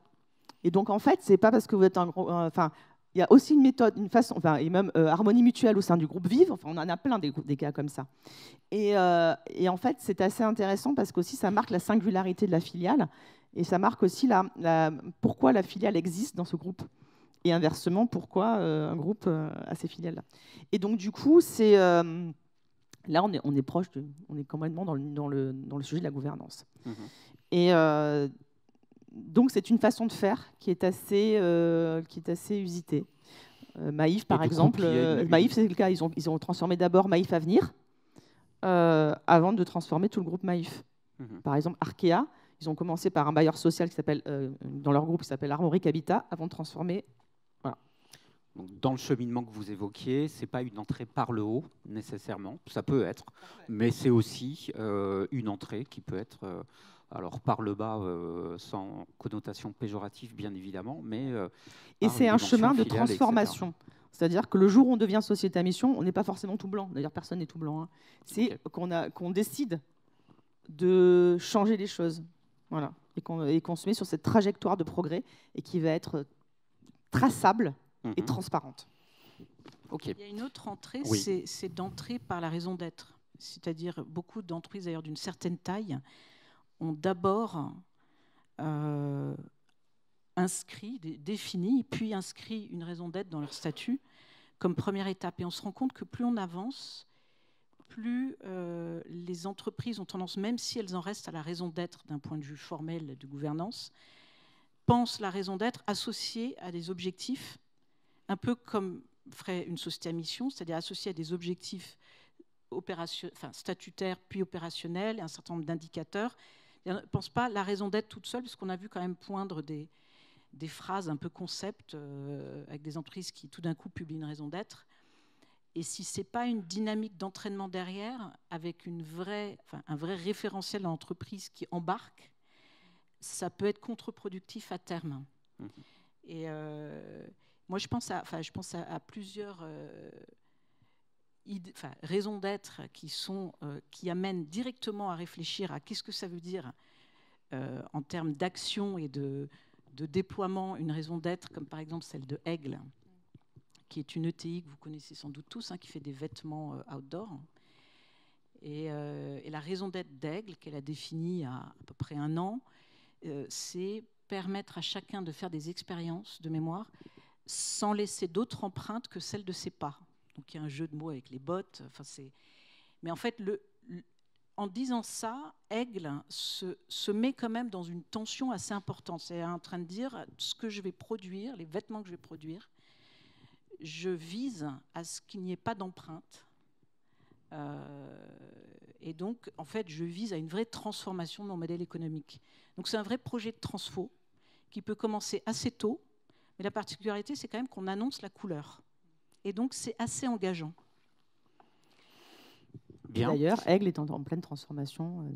Et donc, en fait, ce n'est pas parce que vous êtes il y a aussi une méthode, une façon, enfin, et même harmonie mutuelle au sein du groupe Vive. Enfin, on en a plein des cas comme ça. Et en fait, c'est assez intéressant parce qu'aussi ça marque la singularité de la filiale et ça marque aussi pourquoi la filiale existe dans ce groupe. Et inversement, pourquoi un groupe a ces filiales-là. Et donc, du coup, là, on est proche, on est complètement dans le sujet de la gouvernance. Mmh. Et donc, c'est une façon de faire qui est assez usitée. Maïf, par exemple, Maïf, c'est le cas. Ils ont transformé d'abord Maïf Avenir avant de transformer tout le groupe Maïf. Mmh. Par exemple, Arkea, ils ont commencé par un bailleur social qui s'appelle, dans leur groupe, qui s'appelle Armorique Habitat, avant de transformer. Voilà. Donc, dans le cheminement que vous évoquiez, ce n'est pas une entrée par le haut, nécessairement. Ça peut être, mais c'est aussi une entrée qui peut être, alors par le bas, sans connotation péjorative, bien évidemment, mais... et c'est un chemin de transformation. C'est-à-dire que le jour où on devient société à mission, on n'est pas forcément tout blanc. D'ailleurs, personne n'est tout blanc. Hein. C'est qu'on décide de changer les choses. Voilà. Et qu'on se met sur cette trajectoire de progrès et qui va être traçable et transparente. Okay. Il y a une autre entrée, oui. C'est d'entrer par la raison d'être. C'est-à-dire, beaucoup d'entreprises d'ailleurs d'une certaine taille ont d'abord défini, puis inscrit une raison d'être dans leur statut comme première étape. Et on se rend compte que plus on avance, plus les entreprises ont tendance, même si elles en restent à la raison d'être d'un point de vue formel de gouvernance, pensent la raison d'être associée à des objectifs, un peu comme ferait une société à mission, c'est-à-dire associée à des objectifs statutaires puis opérationnels, un certain nombre d'indicateurs. On ne pense pas la raison d'être toute seule, parce qu'on a vu quand même poindre des phrases un peu concept avec des entreprises qui tout d'un coup publient une raison d'être. Et si ce n'est pas une dynamique d'entraînement derrière, avec un vrai référentiel dans l'entreprise qui embarque, ça peut être contre-productif à terme. Mmh. Et moi, je pense à plusieurs raisons d'être qui amènent directement à réfléchir à qu'est-ce que ça veut dire en termes d'action et de déploiement, une raison d'être, comme par exemple celle de Aigle, qui est une ETI que vous connaissez sans doute tous, qui fait des vêtements outdoor. Et la raison d'être d'Aigle, qu'elle a définie à peu près 1 an, c'est permettre à chacun de faire des expériences de mémoire sans laisser d'autres empreintes que celles de ses pas. Donc il y a un jeu de mots avec les bottes. Mais en fait, en disant ça, Aigle se met quand même dans une tension assez importante. C'est en train de dire ce que je vais produire, les vêtements que je vais produire, je vise à ce qu'il n'y ait pas d'empreinte. Et donc, en fait, je vise à une vraie transformation de mon modèle économique. Donc, c'est un vrai projet de transfo qui peut commencer assez tôt, mais la particularité, c'est quand même qu'on annonce la couleur. Et donc, c'est assez engageant. D'ailleurs, Aigle est en pleine transformation. Et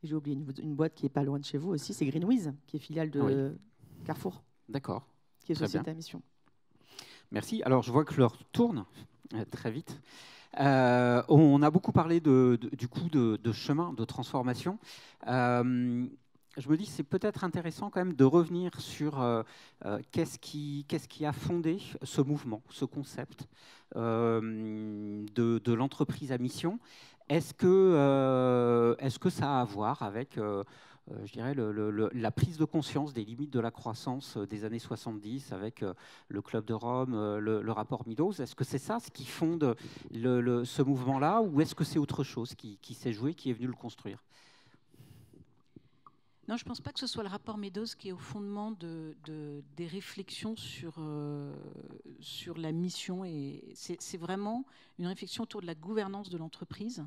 j'ai oublié une boîte qui n'est pas loin de chez vous aussi, c'est Greenwiz, qui est filiale de Carrefour. D'accord. Qui est société à mission. Merci. Alors, je vois que l'heure tourne très vite. On a beaucoup parlé du coup de chemin, de transformation. Je me dis c'est peut-être intéressant quand même de revenir sur qu'est-ce qui a fondé ce mouvement, ce concept de l'entreprise à mission. Est-ce que ça a à voir avec je dirais la prise de conscience des limites de la croissance des années 70 avec le Club de Rome, le rapport Meadows? Est-ce que c'est ça ce qui fonde ce mouvement-là, ou est-ce que c'est autre chose qui s'est joué, qui est venu le construire? Non, je ne pense pas que ce soit le rapport Meadows qui est au fondement des réflexions sur la mission. C'est vraiment une réflexion autour de la gouvernance de l'entreprise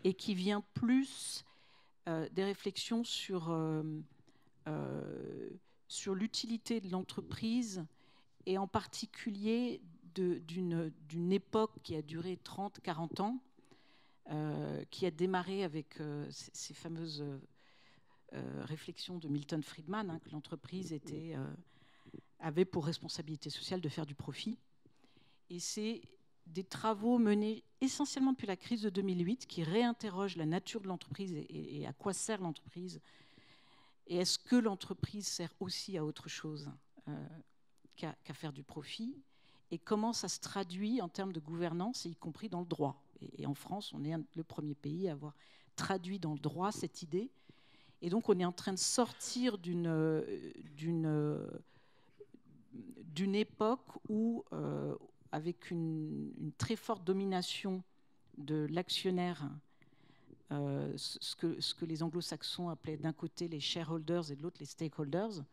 et qui vient plus des réflexions sur l'utilité de l'entreprise et en particulier d'une époque qui a duré 30-40 ans, qui a démarré avec ces fameuses réflexion de Milton Friedman, que l'entreprise avait pour responsabilité sociale de faire du profit. Et c'est des travaux menés essentiellement depuis la crise de 2008 qui réinterrogent la nature de l'entreprise et à quoi sert l'entreprise. Et est-ce que l'entreprise sert aussi à autre chose qu'à faire du profit, et comment ça se traduit en termes de gouvernance, y compris dans le droit. Et en France, on est le premier pays à avoir traduit dans le droit cette idée. Et donc, on est en train de sortir d'une époque où, avec une très forte domination de l'actionnaire, ce que les anglo-saxons appelaient d'un côté les shareholders et de l'autre les stakeholders,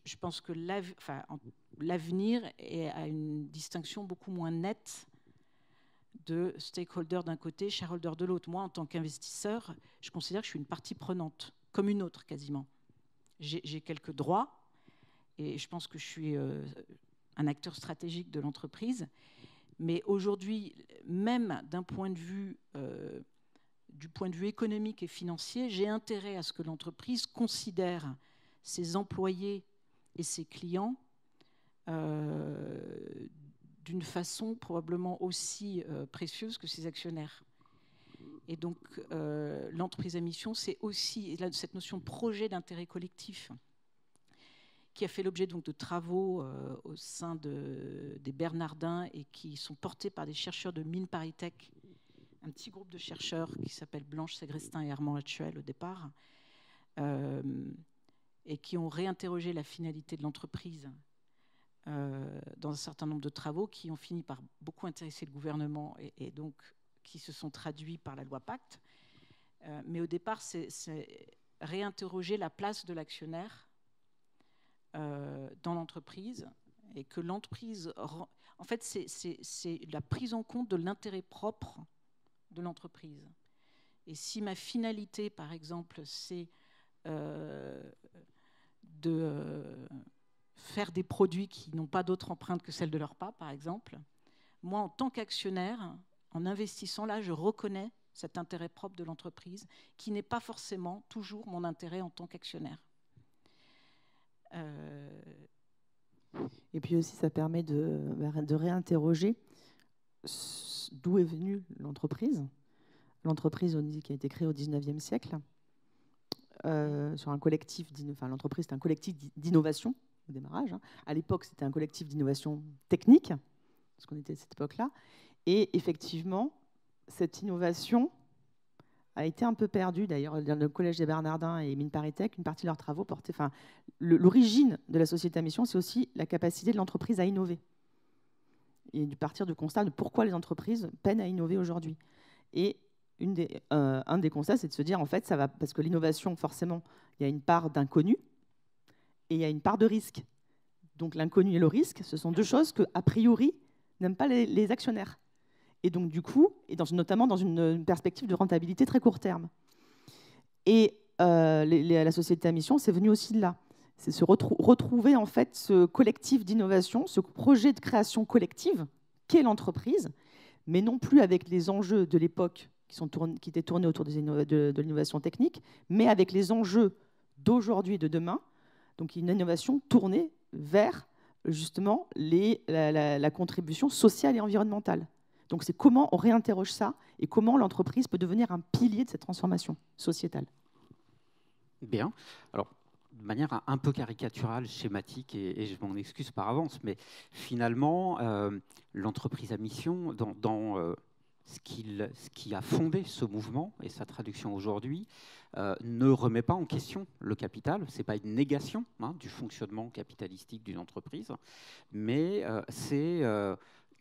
je pense que l'avenir a une distinction beaucoup moins nette de stakeholder d'un côté, shareholder de l'autre. Moi, en tant qu'investisseur, je considère que je suis une partie prenante, comme une autre quasiment. J'ai quelques droits et je pense que je suis un acteur stratégique de l'entreprise. Mais aujourd'hui, même du point de vue économique et financier, j'ai intérêt à ce que l'entreprise considère ses employés et ses clients d'une façon probablement aussi précieuse que ses actionnaires. Et donc, l'entreprise à mission, c'est aussi cette notion de projet d'intérêt collectif qui a fait l'objet donc de travaux au sein des Bernardins et qui sont portés par des chercheurs de Mines ParisTech, un petit groupe de chercheurs qui s'appelle Blanche Ségrestin et Armand Hatchuel au départ, et qui ont réinterrogé la finalité de l'entreprise dans un certain nombre de travaux qui ont fini par beaucoup intéresser le gouvernement et donc qui se sont traduits par la loi Pacte. Mais au départ, c'est réinterroger la place de l'actionnaire dans l'entreprise et que l'entreprise... En fait, c'est la prise en compte de l'intérêt propre de l'entreprise. Et si ma finalité, par exemple, c'est de faire des produits qui n'ont pas d'autre empreinte que celle de leur pas, par exemple, moi, en tant qu'actionnaire, en investissant là, je reconnais cet intérêt propre de l'entreprise qui n'est pas forcément toujours mon intérêt en tant qu'actionnaire. Et puis aussi, ça permet de réinterroger d'où est venue l'entreprise. L'entreprise, on dit, qui a été créée au XIXe siècle, sur un collectif, l'entreprise, c'est un collectif d'innovation au démarrage. Hein. À l'époque, c'était un collectif d'innovation technique, parce qu'on était à cette époque-là. Et effectivement, cette innovation a été un peu perdue. D'ailleurs, dans le Collège des Bernardins et Mines ParisTech, une partie de leurs travaux portaient... L'origine de la société à mission, c'est aussi la capacité de l'entreprise à innover. Et du partir du constat de pourquoi les entreprises peinent à innover aujourd'hui. Et un des constats, c'est de se dire, en fait, ça va parce que l'innovation, forcément, il y a une part d'inconnu et il y a une part de risque. Donc l'inconnu et le risque, ce sont deux choses que, a priori, n'aiment pas les actionnaires. Et donc, du coup, notamment dans une perspective de rentabilité très court terme. Et la société à mission, c'est venu aussi de là. C'est se retrouver, en fait, ce collectif d'innovation, ce projet de création collective qu'est l'entreprise, mais non plus avec les enjeux de l'époque qui étaient tournés autour de l'innovation technique, mais avec les enjeux d'aujourd'hui et de demain. Donc, une innovation tournée vers, justement, la contribution sociale et environnementale. Donc, c'est comment on réinterroge ça et comment l'entreprise peut devenir un pilier de cette transformation sociétale. Bien. Alors, de manière un peu caricaturale, schématique, et je m'en excuse par avance, mais finalement, l'entreprise à mission, dans ce qui a fondé ce mouvement et sa traduction aujourd'hui, ne remet pas en question le capital. Ce n'est pas une négation du fonctionnement capitalistique d'une entreprise, mais c'est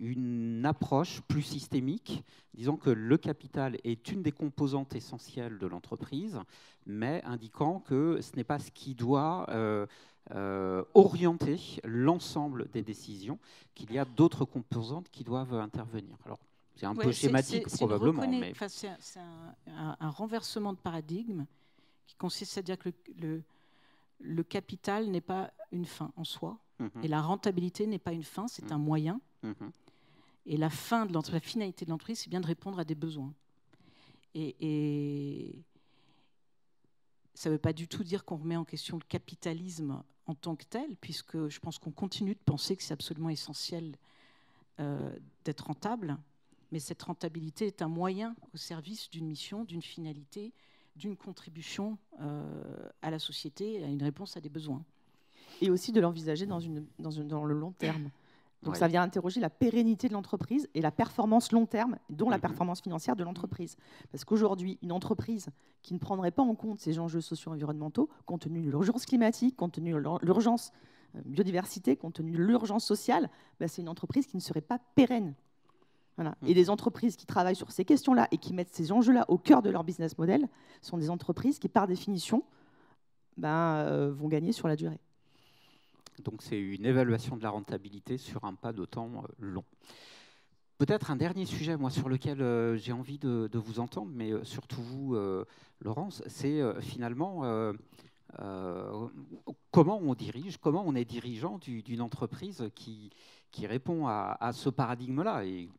une approche plus systémique, disant que le capital est une des composantes essentielles de l'entreprise, mais indiquant que ce n'est pas ce qui doit orienter l'ensemble des décisions, qu'il y a d'autres composantes qui doivent intervenir. Alors, c'est un peu schématique probablement. Mais... C'est un renversement de paradigme qui consiste à dire que le capital n'est pas une fin en soi, et la rentabilité n'est pas une fin, c'est un moyen. Et la finalité de l'entreprise, c'est bien de répondre à des besoins. Et ça ne veut pas du tout dire qu'on remet en question le capitalisme en tant que tel, puisque je pense qu'on continue de penser que c'est absolument essentiel d'être rentable. Mais cette rentabilité est un moyen au service d'une mission, d'une finalité, d'une contribution à la société, à une réponse à des besoins. et aussi de l'envisager dans le long terme. Donc Ouais. ça vient interroger la pérennité de l'entreprise et la performance long terme, dont la Mhm. performance financière de l'entreprise. Parce qu'aujourd'hui, une entreprise qui ne prendrait pas en compte ces enjeux socio-environnementaux, compte tenu de l'urgence climatique, compte tenu de l'urgence biodiversité, compte tenu de l'urgence sociale, c'est une entreprise qui ne serait pas pérenne. Voilà. Et les entreprises qui travaillent sur ces questions-là et qui mettent ces enjeux-là au cœur de leur business model sont des entreprises qui, par définition, vont gagner sur la durée. Donc c'est une évaluation de la rentabilité sur un pas de temps long. Peut-être un dernier sujet, moi, sur lequel j'ai envie de vous entendre, mais surtout vous, Laurence, c'est finalement comment on dirige, comment on est dirigeant d'une entreprise qui répond à ce paradigme-là et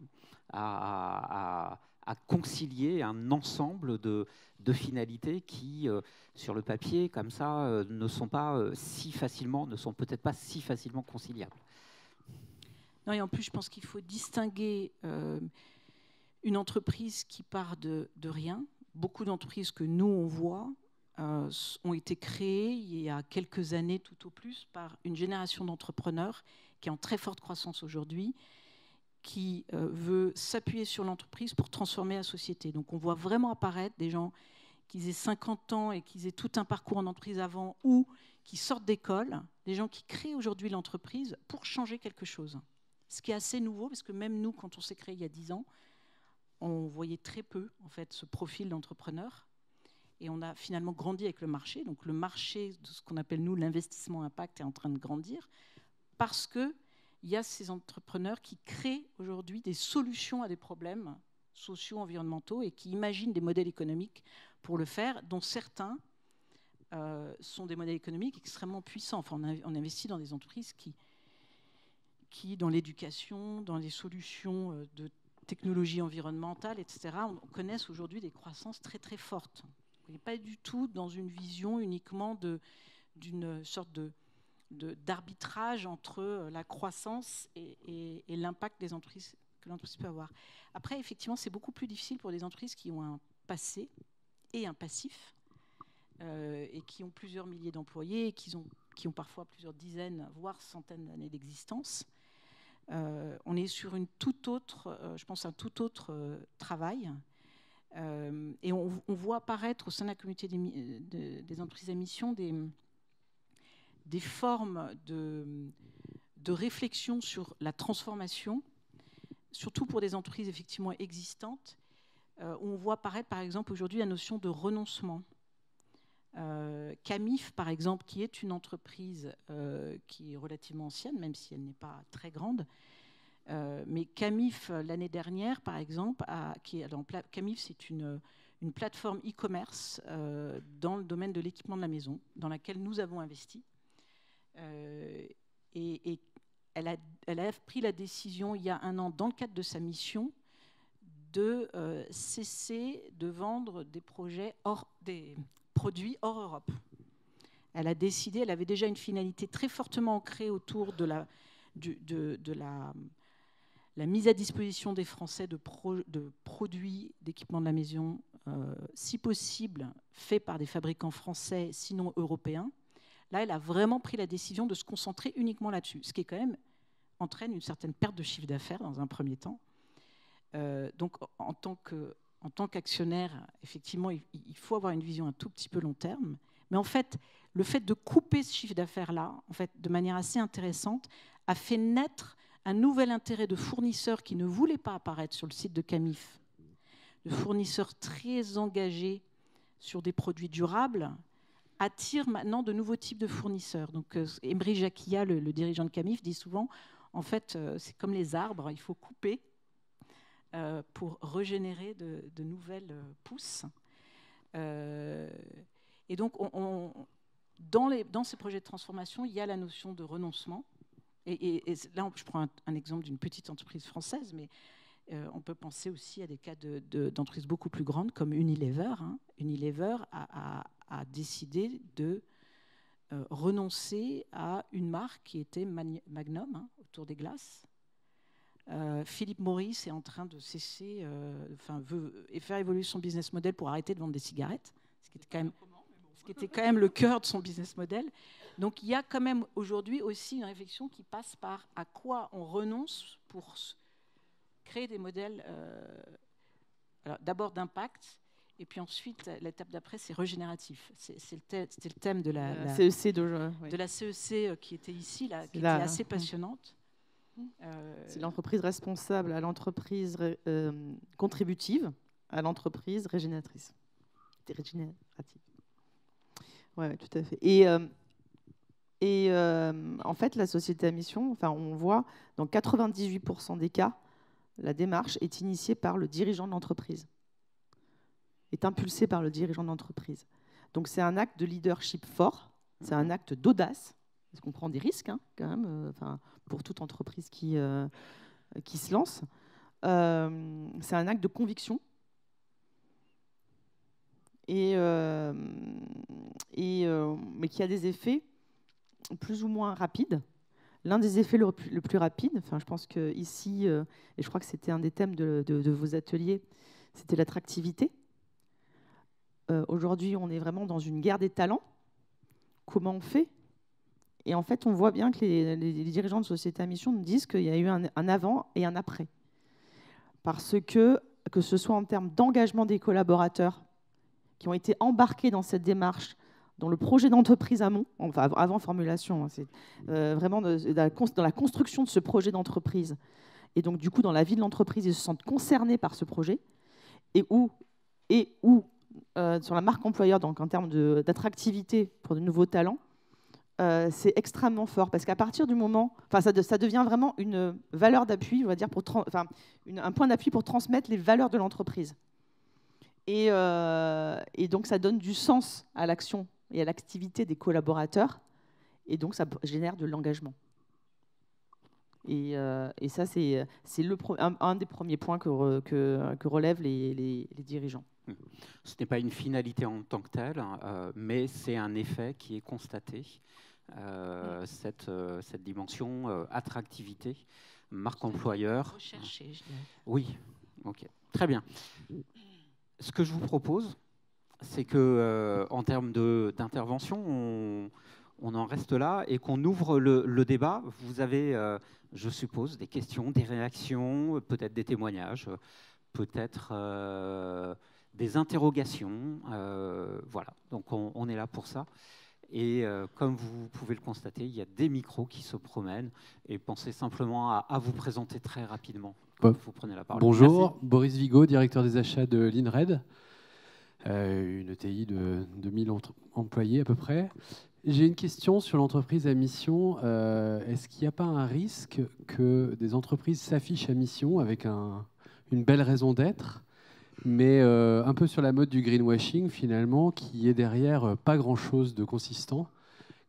à concilier un ensemble de finalités qui, sur le papier, comme ça, ne sont peut-être pas si facilement conciliables. Non, et en plus, je pense qu'il faut distinguer une entreprise qui part de rien. Beaucoup d'entreprises que nous, on voit, ont été créées il y a quelques années tout au plus par une génération d'entrepreneurs qui est en très forte croissance aujourd'hui, qui veut s'appuyer sur l'entreprise pour transformer la société. Donc on voit vraiment apparaître des gens qui aient 50 ans et qui aient tout un parcours en entreprise avant ou qui sortent d'école, des gens qui créent aujourd'hui l'entreprise pour changer quelque chose. Ce qui est assez nouveau, parce que même nous, quand on s'est créé il y a 10 ans, on voyait très peu en fait, ce profil d'entrepreneur. Et on a finalement grandi avec le marché. Donc le marché de ce qu'on appelle, nous, l'investissement impact est en train de grandir parce qu'il y a ces entrepreneurs qui créent aujourd'hui des solutions à des problèmes sociaux, environnementaux et qui imaginent des modèles économiques pour le faire, dont certains sont des modèles économiques extrêmement puissants. Enfin, on investit dans des entreprises qui dans l'éducation, dans les solutions de technologie environnementale, etc., on connaisse aujourd'hui des croissances très très fortes. On n'est pas du tout dans une vision uniquement d'une sorte d'arbitrage entre la croissance et l'impact des entreprises que l'entreprise peut avoir. Après, effectivement, c'est beaucoup plus difficile pour des entreprises qui ont un passé et un passif et qui ont plusieurs milliers d'employés et qui ont parfois plusieurs dizaines, voire centaines d'années d'existence. On est sur une toute autre, je pense, un tout autre travail. Et on voit apparaître au sein de la communauté des entreprises à mission des formes de réflexion sur la transformation, surtout pour des entreprises effectivement existantes. On voit apparaître par exemple aujourd'hui la notion de renoncement. Camif, par exemple, qui est une entreprise qui est relativement ancienne, même si elle n'est pas très grande. Mais Camif, l'année dernière, par exemple, Camif, c'est une plateforme e-commerce dans le domaine de l'équipement de la maison, dans laquelle nous avons investi. Et elle a pris la décision, il y a un an, dans le cadre de sa mission, de cesser de vendre des produits hors Europe. Elle a décidé, elle avait déjà une finalité très fortement ancrée autour de la mise à disposition des Français de produits d'équipement de la maison, si possible, faits par des fabricants français, sinon européens. Là, elle a vraiment pris la décision de se concentrer uniquement là-dessus, ce qui quand même entraîne une certaine perte de chiffre d'affaires dans un premier temps. Donc, en tant qu'actionnaire, effectivement, il faut avoir une vision un tout petit peu long terme. Mais en fait, le fait de couper ce chiffre d'affaires-là, en fait, de manière assez intéressante, a fait naître un nouvel intérêt de fournisseurs qui ne voulaient pas apparaître sur le site de Camif, de fournisseurs très engagés sur des produits durables, attire maintenant de nouveaux types de fournisseurs. Donc, Emery Jacquia, le dirigeant de Camif, dit souvent, en fait, c'est comme les arbres, il faut couper pour régénérer de nouvelles pousses. Et donc, dans ces projets de transformation, il y a la notion de renoncement. Et là, je prends un exemple d'une petite entreprise française, mais on peut penser aussi à des cas d'entreprises beaucoup plus grandes, comme Unilever. Unilever a décidé de renoncer à une marque qui était Magnum, autour des glaces. Philip Morris est en train de veut faire évoluer son business model pour arrêter de vendre des cigarettes, ce qui était quand même ce qui était quand même le cœur de son business model. Donc il y a quand même aujourd'hui aussi une réflexion qui passe par à quoi on renonce pour créer des modèles d'abord d'impact, et puis ensuite l'étape d'après c'est régénératif. C'était le thème de la CEC de la CEC qui était ici, là, qui était assez passionnante. C'est l'entreprise responsable à l'entreprise contributive, à l'entreprise régénératrice. Régénérative. Ouais, tout à fait. Et en fait, la société à mission, enfin, on voit dans 98% des cas, la démarche est initiée par le dirigeant de l'entreprise, est impulsée par le dirigeant de l'entreprise. Donc c'est un acte de leadership fort, c'est un acte d'audace, parce qu'on prend des risques quand même, pour toute entreprise qui se lance. C'est un acte de conviction. Mais qui a des effets plus ou moins rapides. L'un des effets le plus rapide, je pense qu'ici, et je crois que c'était un des thèmes de vos ateliers, c'était l'attractivité. Aujourd'hui, on est vraiment dans une guerre des talents. Comment on fait? Et en fait, on voit bien que les dirigeants de sociétés à mission nous disent qu'il y a eu un avant et un après. Parce que ce soit en termes d'engagement des collaborateurs qui ont été embarqués dans cette démarche, dans le projet d'entreprise amont, enfin avant formulation, c'est vraiment dans la construction de ce projet d'entreprise. Et donc, du coup, dans la vie de l'entreprise, ils se sentent concernés par ce projet. Et où sur la marque employeur, donc en termes d'attractivité pour de nouveaux talents, c'est extrêmement fort. Parce qu'à partir du moment... ça devient vraiment une valeur d'appui, on va dire, un point d'appui pour transmettre les valeurs de l'entreprise. Et donc, ça donne du sens à l'action et à l'activité des collaborateurs. Et donc, ça génère de l'engagement. Et ça, c'est un des premiers points que relèvent les dirigeants. Ce n'est pas une finalité en tant que telle, mais c'est un effet qui est constaté. Cette dimension attractivité, marque employeur. Recherché, je dirais. Oui, ok, très bien. Ce que je vous propose, c'est que en termes d'intervention, on en reste là et qu'on ouvre le débat. Vous avez, je suppose, des questions, des réactions, peut-être des témoignages, peut-être des interrogations. Voilà, donc on est là pour ça. Et comme vous pouvez le constater, il y a des micros qui se promènent. Et pensez simplement à vous présenter très rapidement. Vous prenez la parole. Bonjour, merci. Boris Vigo, directeur des achats de l'INRED, une ETI de 2000 employés à peu près. J'ai une question sur l'entreprise à mission. Est-ce qu'il n'y a pas un risque que des entreprises s'affichent à mission avec une belle raison d'être, mais un peu sur la mode du greenwashing finalement, qui est derrière pas grand-chose de consistant?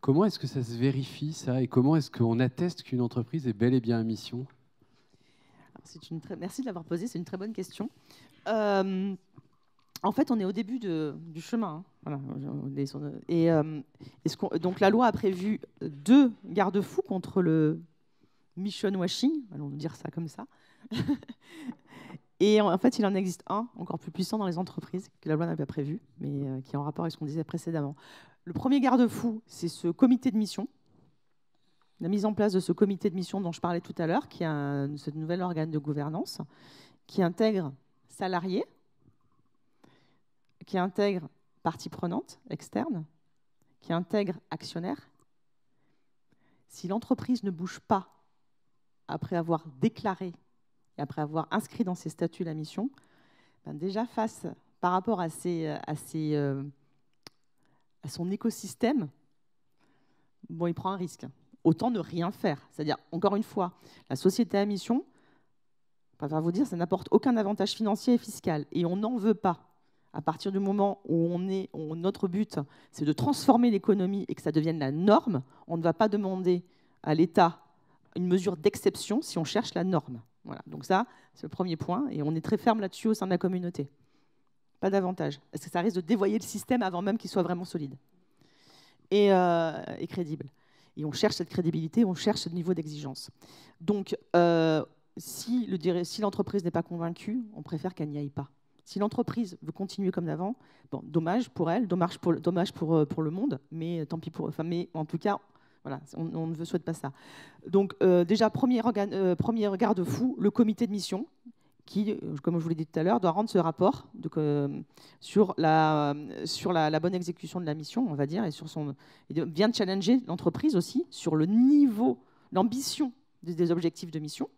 Comment est-ce que ça se vérifie ça, et comment est-ce qu'on atteste qu'une entreprise est bel et bien à mission? Merci de l'avoir posé, c'est une très bonne question. En fait, on est au début du chemin. Voilà. Donc la loi a prévu 2 garde-fous contre le mission washing, allons dire ça comme ça. Et en fait, il en existe un encore plus puissant dans les entreprises, que la loi n'avait pas prévu, mais qui est en rapport avec ce qu'on disait précédemment. Le premier garde-fou, c'est ce comité de mission. La mise en place de ce comité de mission dont je parlais tout à l'heure, qui est ce nouvel organe de gouvernance, qui intègre salariés, qui intègre parties prenantes externes, qui intègre actionnaires. Si l'entreprise ne bouge pas après avoir déclaré et après avoir inscrit dans ses statuts la mission, déjà par rapport à son écosystème, il prend un risque. Autant ne rien faire. C'est-à-dire, encore une fois, la société à mission, je préfère vous dire, ça n'apporte aucun avantage financier et fiscal. Et on n'en veut pas. À partir du moment où notre but, c'est de transformer l'économie et que ça devienne la norme, on ne va pas demander à l'État une mesure d'exception si on cherche la norme. Voilà. Donc ça, c'est le premier point. Et on est très ferme là-dessus au sein de la communauté. Pas d'avantage. Parce que ça risque de dévoyer le système avant même qu'il soit vraiment solide et crédible. Et on cherche cette crédibilité, on cherche ce niveau d'exigence. Donc, si l'entreprise n'est pas convaincue, on préfère qu'elle n'y aille pas. Si l'entreprise veut continuer comme d'avant, bon, dommage pour elle, dommage pour le monde, mais tant pis pour... Enfin, mais en tout cas, voilà, on ne souhaite pas ça. Donc déjà, premier garde-fou, le comité de mission, qui, comme je vous l'ai dit tout à l'heure, doit rendre ce rapport sur la bonne exécution de la mission, on va dire, et vient challenger l'entreprise aussi sur le niveau, l'ambition des objectifs de mission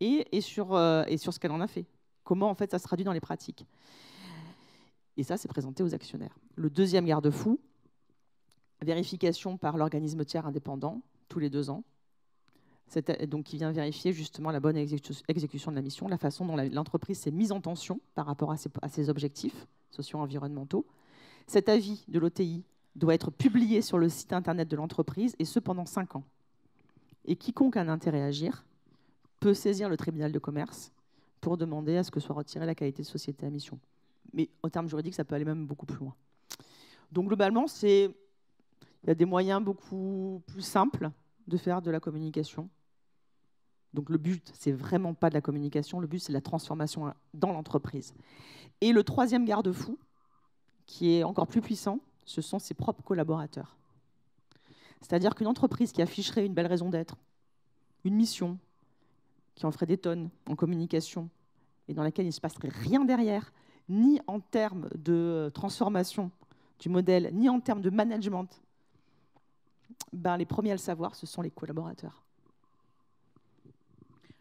et sur ce qu'elle en a fait. Comment, en fait, ça se traduit dans les pratiques. Et ça, c'est présenté aux actionnaires. Le deuxième garde-fou, vérification par l'organisme tiers indépendant, tous les 2 ans. Donc, qui vient vérifier justement la bonne exécution de la mission, la façon dont l'entreprise s'est mise en tension par rapport à ses objectifs socio-environnementaux. Cet avis de l'OTI doit être publié sur le site internet de l'entreprise, et ce pendant 5 ans. Et quiconque a un intérêt à agir peut saisir le tribunal de commerce pour demander à ce que soit retirée la qualité de société à mission. Mais en termes juridiques, ça peut aller même beaucoup plus loin. Donc globalement, il y a des moyens beaucoup plus simples de faire de la communication. Donc le but, c'est vraiment pas de la communication, le but, c'est de la transformation dans l'entreprise. Et le troisième garde-fou, qui est encore plus puissant, ce sont ses propres collaborateurs. C'est-à-dire qu'une entreprise qui afficherait une belle raison d'être, une mission, qui en ferait des tonnes en communication et dans laquelle il ne se passerait rien derrière, ni en termes de transformation du modèle, ni en termes de management, les premiers à le savoir, ce sont les collaborateurs.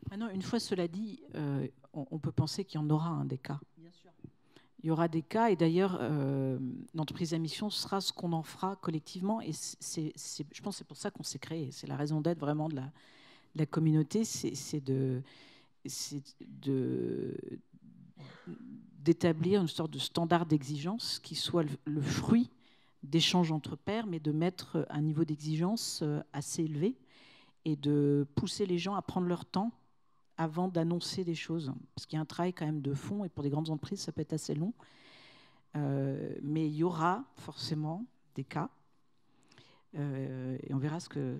Maintenant, une fois cela dit, on peut penser qu'il y en aura des cas. Bien sûr. Il y aura des cas, et d'ailleurs, l'entreprise à mission sera ce qu'on en fera collectivement, et je pense que c'est pour ça qu'on s'est créé. C'est la raison d'être vraiment de la communauté, c'est d'établir une sorte de standard d'exigence qui soit le fruit d'échanges entre pairs, mais de mettre un niveau d'exigence assez élevé et de pousser les gens à prendre leur temps avant d'annoncer des choses. Parce qu'il y a un travail quand même de fond, et pour des grandes entreprises, ça peut être assez long. Mais il y aura forcément des cas, et on verra ce que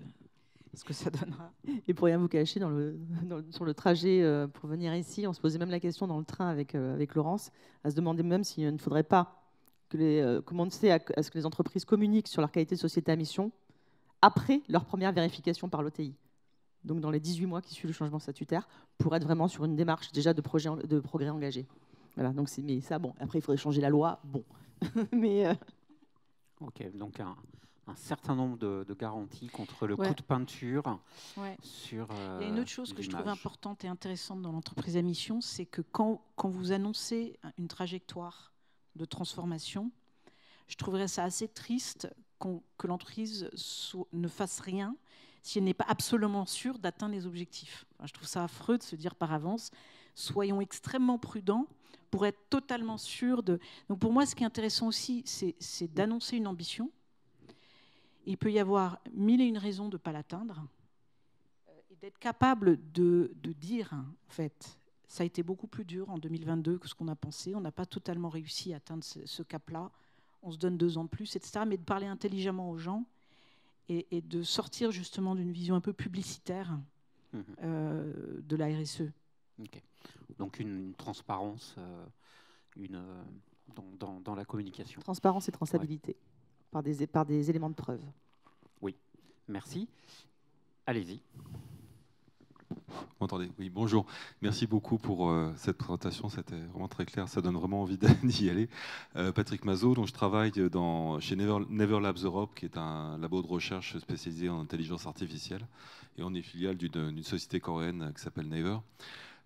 ça donnera. Et pour rien vous cacher, sur le trajet pour venir ici, on se posait même la question dans le train avec Laurence, à se demander même s'il ne faudrait pas commencer à ce que les entreprises communiquent sur leur qualité de société à mission après leur première vérification par l'OTI. Donc dans les 18 mois qui suivent le changement statutaire, pour être vraiment sur une démarche déjà de progrès engagé. Voilà, donc mais ça, bon, après il faudrait changer la loi, bon. Mais Ok, donc un certain nombre de garanties contre le Ouais. coup de peinture Ouais. sur Il y a une autre chose que je trouve l'image. importante et intéressante dans l'entreprise à mission, c'est que quand vous annoncez une trajectoire de transformation, je trouverais ça assez triste que l'entreprise ne fasse rien si elle n'est pas absolument sûre d'atteindre les objectifs. Enfin, je trouve ça affreux de se dire par avance, soyons extrêmement prudents pour être totalement sûrs de... Donc pour moi, ce qui est intéressant aussi, c'est d'annoncer une ambition. Il peut y avoir 1001 raisons de ne pas l'atteindre, et d'être capable de dire, en fait, ça a été beaucoup plus dur en 2022 que ce qu'on a pensé, on n'a pas totalement réussi à atteindre ce cap-là, on se donne 2 ans de plus, etc., mais de parler intelligemment aux gens et de sortir justement d'une vision un peu publicitaire de la RSE. Okay. Donc une transparence dans la communication. transparence et traçabilité, par des éléments de preuve. Oui, merci. Allez-y. Vous m'entendez ? Oui, bonjour. Merci beaucoup pour cette présentation. C'était vraiment très clair. Ça donne vraiment envie d'y aller. Patrick Mazot, dont je travaille chez Never Labs Europe, qui est un labo de recherche spécialisé en intelligence artificielle. Et on est filiale d'une société coréenne qui s'appelle Never.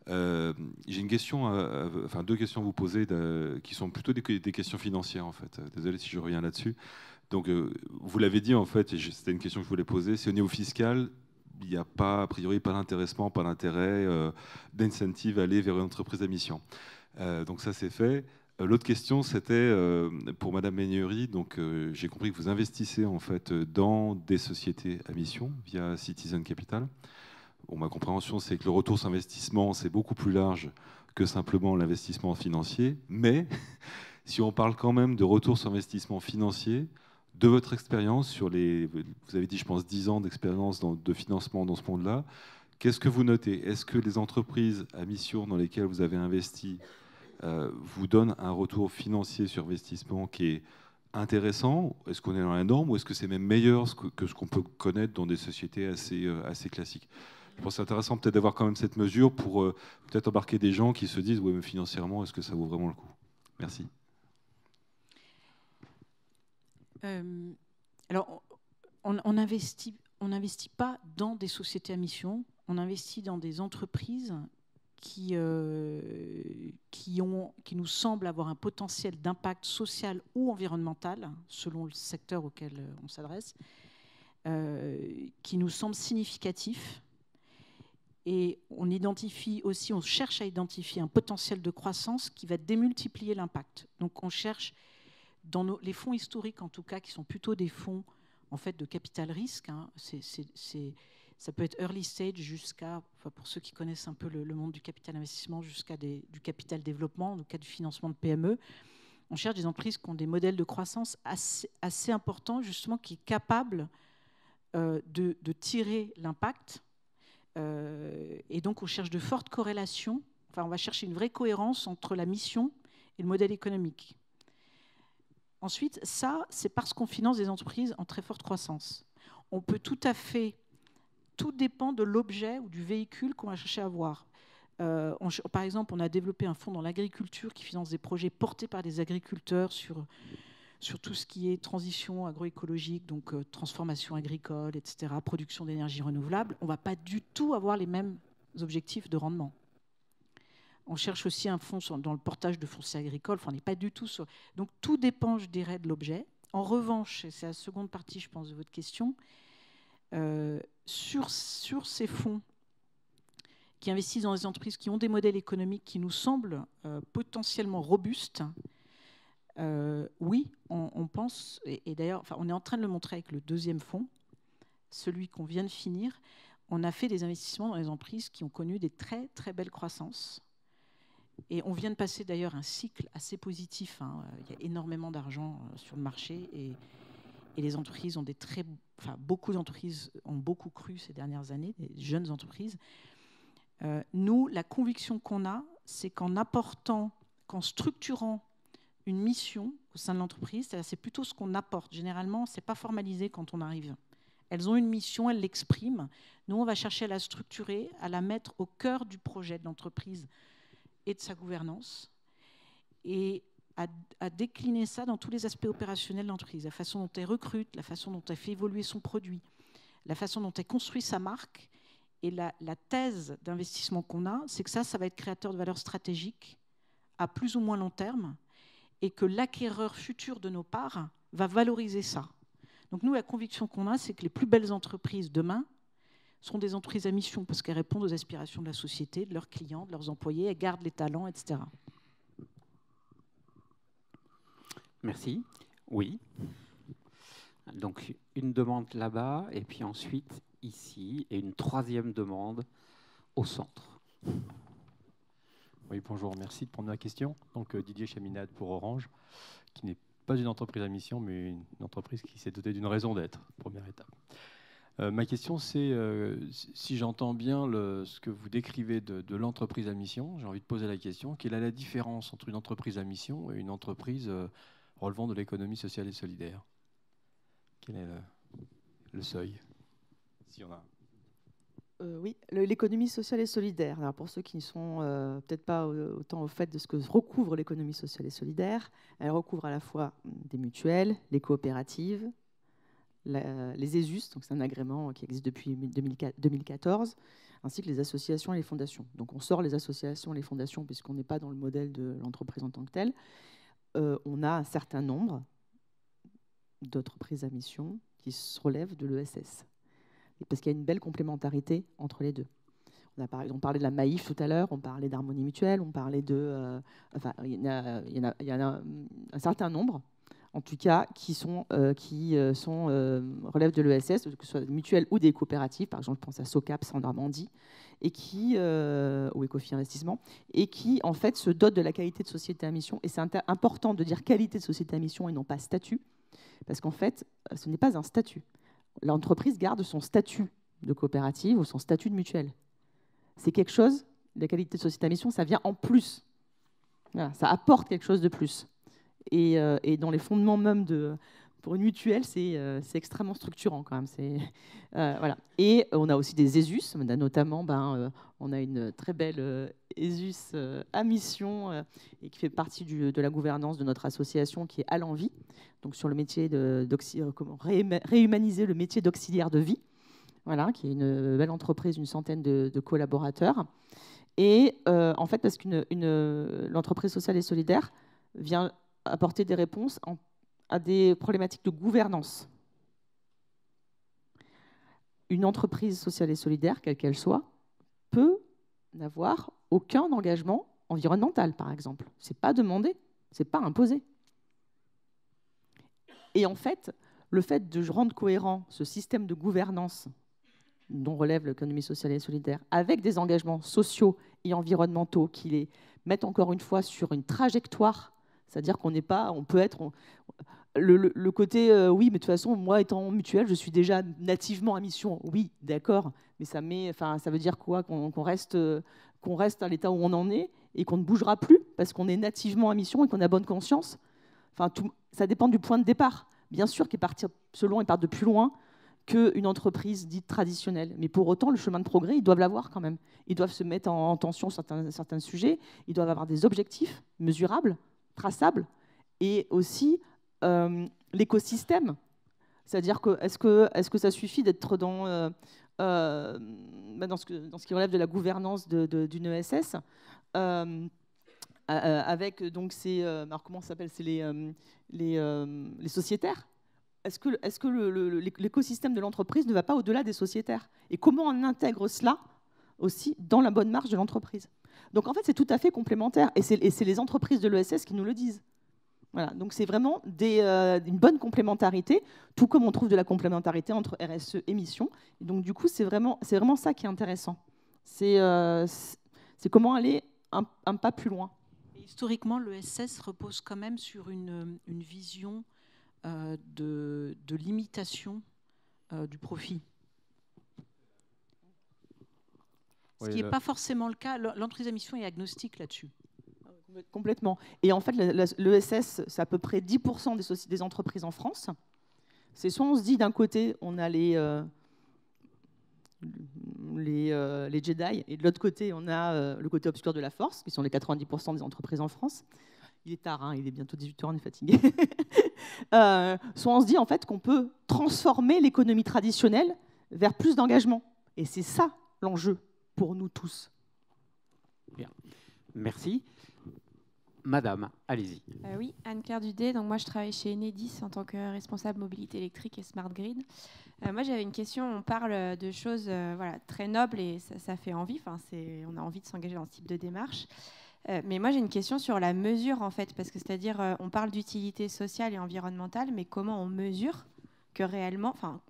J'ai une question, enfin 2 questions à vous poser qui sont plutôt des questions financières en fait. Désolé si je reviens là-dessus. Donc vous l'avez dit en fait, et c'était une question que je voulais poser, c'est au niveau fiscal, il n'y a pas a priori pas d'intéressement, pas d'intérêt, d'incentive à aller vers une entreprise à mission. Donc ça c'est fait. L'autre question c'était pour Madame Meignery. Donc j'ai compris que vous investissez en fait dans des sociétés à mission via Citizen Capital. Bon, ma compréhension, c'est que le retour sur investissement, c'est beaucoup plus large que simplement l'investissement financier. Mais si on parle quand même de retour sur investissement financier, de votre expérience sur vous avez dit, je pense, 10 ans d'expérience de financement dans ce monde-là, qu'est-ce que vous notez ? Est-ce que les entreprises à mission dans lesquelles vous avez investi vous donne un retour financier sur investissement qui est intéressant? Est-ce qu'on est dans la norme ou est-ce que c'est même meilleur que ce qu'on peut connaître dans des sociétés assez classiques? Je pense que c'est intéressant peut-être d'avoir quand même cette mesure pour peut-être embarquer des gens qui se disent ouais, mais financièrement, est-ce que ça vaut vraiment le coup? Merci. Alors, on n'investit pas dans des sociétés à mission, on investit dans des entreprises qui nous semblent avoir un potentiel d'impact social ou environnemental, selon le secteur auquel on s'adresse, qui nous semble significatif. Et on cherche à identifier un potentiel de croissance qui va démultiplier l'impact. Donc on cherche, dans les fonds historiques en tout cas, qui sont plutôt des fonds en fait, de capital risque, hein, ça peut être early stage jusqu'à, pour ceux qui connaissent un peu le monde du capital investissement, jusqu'à du capital développement, dans le cas du financement de PME. On cherche des entreprises qui ont des modèles de croissance assez importants, justement, qui est capable de tirer l'impact. Et donc, on cherche de fortes corrélations. Enfin, on va chercher une vraie cohérence entre la mission et le modèle économique. Ensuite, ça, c'est parce qu'on finance des entreprises en très forte croissance. On peut tout dépend de l'objet ou du véhicule qu'on va chercher à avoir. Par exemple, on a développé un fonds dans l'agriculture qui finance des projets portés par des agriculteurs sur tout ce qui est transition agroécologique, donc transformation agricole, etc., production d'énergie renouvelable. On ne va pas du tout avoir les mêmes objectifs de rendement. On cherche aussi un fonds dans le portage de foncier agricole. Enfin, on n'est pas du tout sur... Donc, tout dépend, je dirais, de l'objet. En revanche, et c'est la seconde partie, je pense, de votre question, sur ces fonds qui investissent dans des entreprises qui ont des modèles économiques qui nous semblent potentiellement robustes, oui, on pense, et d'ailleurs, enfin, on est en train de le montrer avec le deuxième fonds, celui qu'on vient de finir. On a fait des investissements dans les entreprises qui ont connu des très, très belles croissances. Et on vient de passer d'ailleurs un cycle assez positif. Hein. Il y a énormément d'argent sur le marché et les entreprises ont beaucoup d'entreprises ont beaucoup cru ces dernières années, des jeunes entreprises. Nous, la conviction qu'on a, c'est qu'en structurant une mission au sein de l'entreprise, c'est plutôt ce qu'on apporte. Généralement, ce n'est pas formalisé quand on arrive. Elles ont une mission, elles l'expriment. Nous, on va chercher à la structurer, à la mettre au cœur du projet de l'entreprise et de sa gouvernance, et à décliner ça dans tous les aspects opérationnels de l'entreprise, la façon dont elle recrute, la façon dont elle fait évoluer son produit, la façon dont elle construit sa marque. Et la thèse d'investissement qu'on a, c'est que ça va être créateur de valeur stratégique à plus ou moins long terme, et que l'acquéreur futur de nos parts va valoriser ça. Donc nous, la conviction qu'on a, c'est que les plus belles entreprises demain sont des entreprises à mission parce qu'elles répondent aux aspirations de la société, de leurs clients, de leurs employés, elles gardent les talents, etc. Merci. Oui. Donc une demande là-bas, et puis ensuite ici, et une troisième demande au centre. Oui, bonjour, merci de prendre ma question. Donc Didier Chaminade pour Orange, qui n'est pas une entreprise à mission, mais une entreprise qui s'est dotée d'une raison d'être, première étape. Ma question, c'est, si j'entends bien ce que vous décrivez de l'entreprise à mission, j'ai envie de poser la question, quelle est la différence entre une entreprise à mission et une entreprise relevant de l'économie sociale et solidaire? Quel est le seuil, s'il y en a? Oui, l'économie sociale et solidaire. Alors pour ceux qui ne sont peut-être pas autant au fait de ce que recouvre l'économie sociale et solidaire, elle recouvre à la fois des mutuelles, les coopératives, les ESUS, donc c'est un agrément qui existe depuis 2014, ainsi que les associations et les fondations. Donc on sort les associations et les fondations puisqu'on n'est pas dans le modèle de l'entreprise en tant que telle. On a un certain nombre d'entreprises à mission qui se relèvent de l'ESS. Parce qu'il y a une belle complémentarité entre les deux. On parlait de la Maïf tout à l'heure, on parlait d'Harmonie Mutuelle, on parlait de... il y en a un certain nombre, en tout cas, qui relèvent de l'ESS, que ce soit des mutuelles ou des coopératives. Par exemple, je pense à SOCAPS en Normandie, ou Ecofi Investissement, et qui, en fait, se dotent de la qualité de société à mission. Et c'est important de dire qualité de société à mission et non pas statut, parce qu'en fait, ce n'est pas un statut. L'entreprise garde son statut de coopérative ou son statut de mutuelle. C'est quelque chose, la qualité de société à mission, ça vient en plus. Voilà, ça apporte quelque chose de plus. Et dans les fondements même pour une mutuelle, c'est extrêmement structurant quand même. Voilà. Et on a aussi des ESUS, notamment, on a une très belle ESUS à mission et qui fait partie de la gouvernance de notre association qui est À l'Envie, donc sur le métier comment réhumaniser le métier d'auxiliaire de vie, voilà, qui est une belle entreprise, une centaine de collaborateurs. Et en fait, parce que l'entreprise sociale et solidaire vient apporter des réponses à des problématiques de gouvernance. Une entreprise sociale et solidaire, quelle qu'elle soit, peut n'avoir aucun engagement environnemental, par exemple. Ce n'est pas demandé, ce n'est pas imposé. Et en fait, le fait de rendre cohérent ce système de gouvernance dont relève l'économie sociale et solidaire, avec des engagements sociaux et environnementaux qui les mettent encore une fois sur une trajectoire, c'est-à-dire qu'on n'est pas, on peut être... Le côté, oui, mais de toute façon, moi, étant mutuelle, je suis déjà nativement à mission. Oui, d'accord, mais ça veut dire quoi? Qu'on reste à l'état où on en est et qu'on ne bougera plus parce qu'on est nativement à mission et qu'on a bonne conscience. Enfin, ça dépend du point de départ. Bien sûr qu'ils partent de plus loin qu'une entreprise dite traditionnelle. Mais pour autant, le chemin de progrès, ils doivent l'avoir quand même. Ils doivent se mettre en tension sur certains sujets. Ils doivent avoir des objectifs mesurables, traçables, et aussi l'écosystème. C'est-à-dire que est-ce que ça suffit d'être dans ce qui relève de la gouvernance d'une ESS avec donc alors comment ça s'appelle, c'est les sociétaires. Est-ce que l'écosystème de l'entreprise ne va pas au-delà des sociétaires? Et comment on intègre cela aussi dans la bonne marge de l'entreprise? Donc en fait, c'est tout à fait complémentaire. Et c'est les entreprises de l'ESS qui nous le disent. Voilà, donc c'est vraiment une bonne complémentarité, tout comme on trouve de la complémentarité entre RSE et mission. Et donc du coup, c'est vraiment ça qui est intéressant. C'est comment aller un pas plus loin. Et historiquement, l'ESS repose quand même sur une vision de limitation du profit. Ce qui n'est pas forcément le cas. L'entreprise à mission est agnostique là-dessus. Complètement. Et en fait, l'ESS, c'est à peu près 10% des entreprises en France. C'est soit on se dit d'un côté, on a les Jedi, et de l'autre côté, on a le côté obscur de la force, qui sont les 90% des entreprises en France. Il est tard, hein, il est bientôt 18h, on est fatigué. Soit on se dit en fait qu'on peut transformer l'économie traditionnelle vers plus d'engagement. Et c'est ça l'enjeu pour nous tous. Bien. Merci. Madame, allez-y. Oui, Anne-Claire Dudé. Donc moi, je travaille chez Enedis en tant que responsable mobilité électrique et smart grid. Moi, j'avais une question. On parle de choses voilà, très nobles et ça fait envie. Enfin, on a envie de s'engager dans ce type de démarche. Mais moi, j'ai une question sur la mesure, en fait, parce que c'est-à-dire, on parle d'utilité sociale et environnementale, mais comment on mesure que réellement, enfin,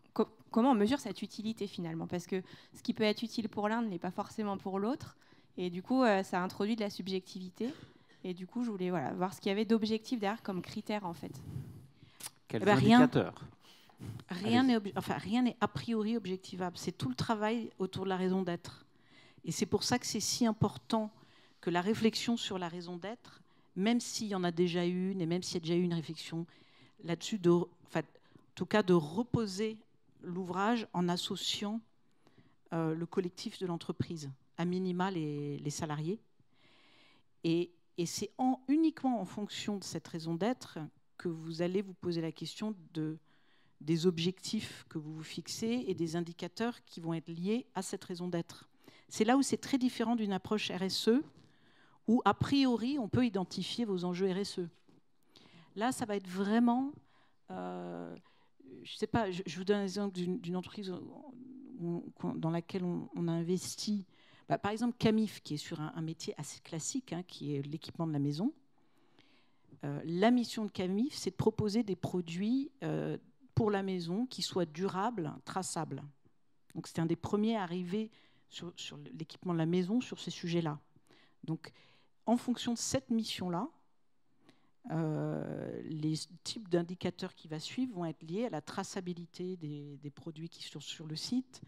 comment on mesure cette utilité finalement? Parce que ce qui peut être utile pour l'un n'est pas forcément pour l'autre, et du coup, ça introduit de la subjectivité. Et du coup, je voulais voir ce qu'il y avait d'objectif derrière comme critère, en fait. Quels indicateurs? Rien n'est a priori objectivable. C'est tout le travail autour de la raison d'être. Et c'est pour ça que c'est si important que la réflexion sur la raison d'être, même s'il y en a déjà une, et même s'il y a déjà eu une réflexion là-dessus, en tout cas de reposer l'ouvrage en associant le collectif de l'entreprise, à minima les salariés. Et c'est uniquement en fonction de cette raison d'être que vous allez vous poser la question des objectifs que vous vous fixez et des indicateurs qui vont être liés à cette raison d'être. C'est là où c'est très différent d'une approche RSE, où a priori on peut identifier vos enjeux RSE. Là, ça va être vraiment... je ne sais pas, je vous donne un exemple d'une entreprise dans laquelle on a investi. Par exemple, Camif, qui est sur un métier assez classique, hein, qui est l'équipement de la maison. La mission de Camif, c'est de proposer des produits pour la maison qui soient durables, traçables. Donc, c'était un des premiers à arriver sur l'équipement de la maison sur ces sujets-là. Donc, en fonction de cette mission-là, les types d'indicateurs qui vont suivre vont être liés à la traçabilité des produits qui sont sur le site,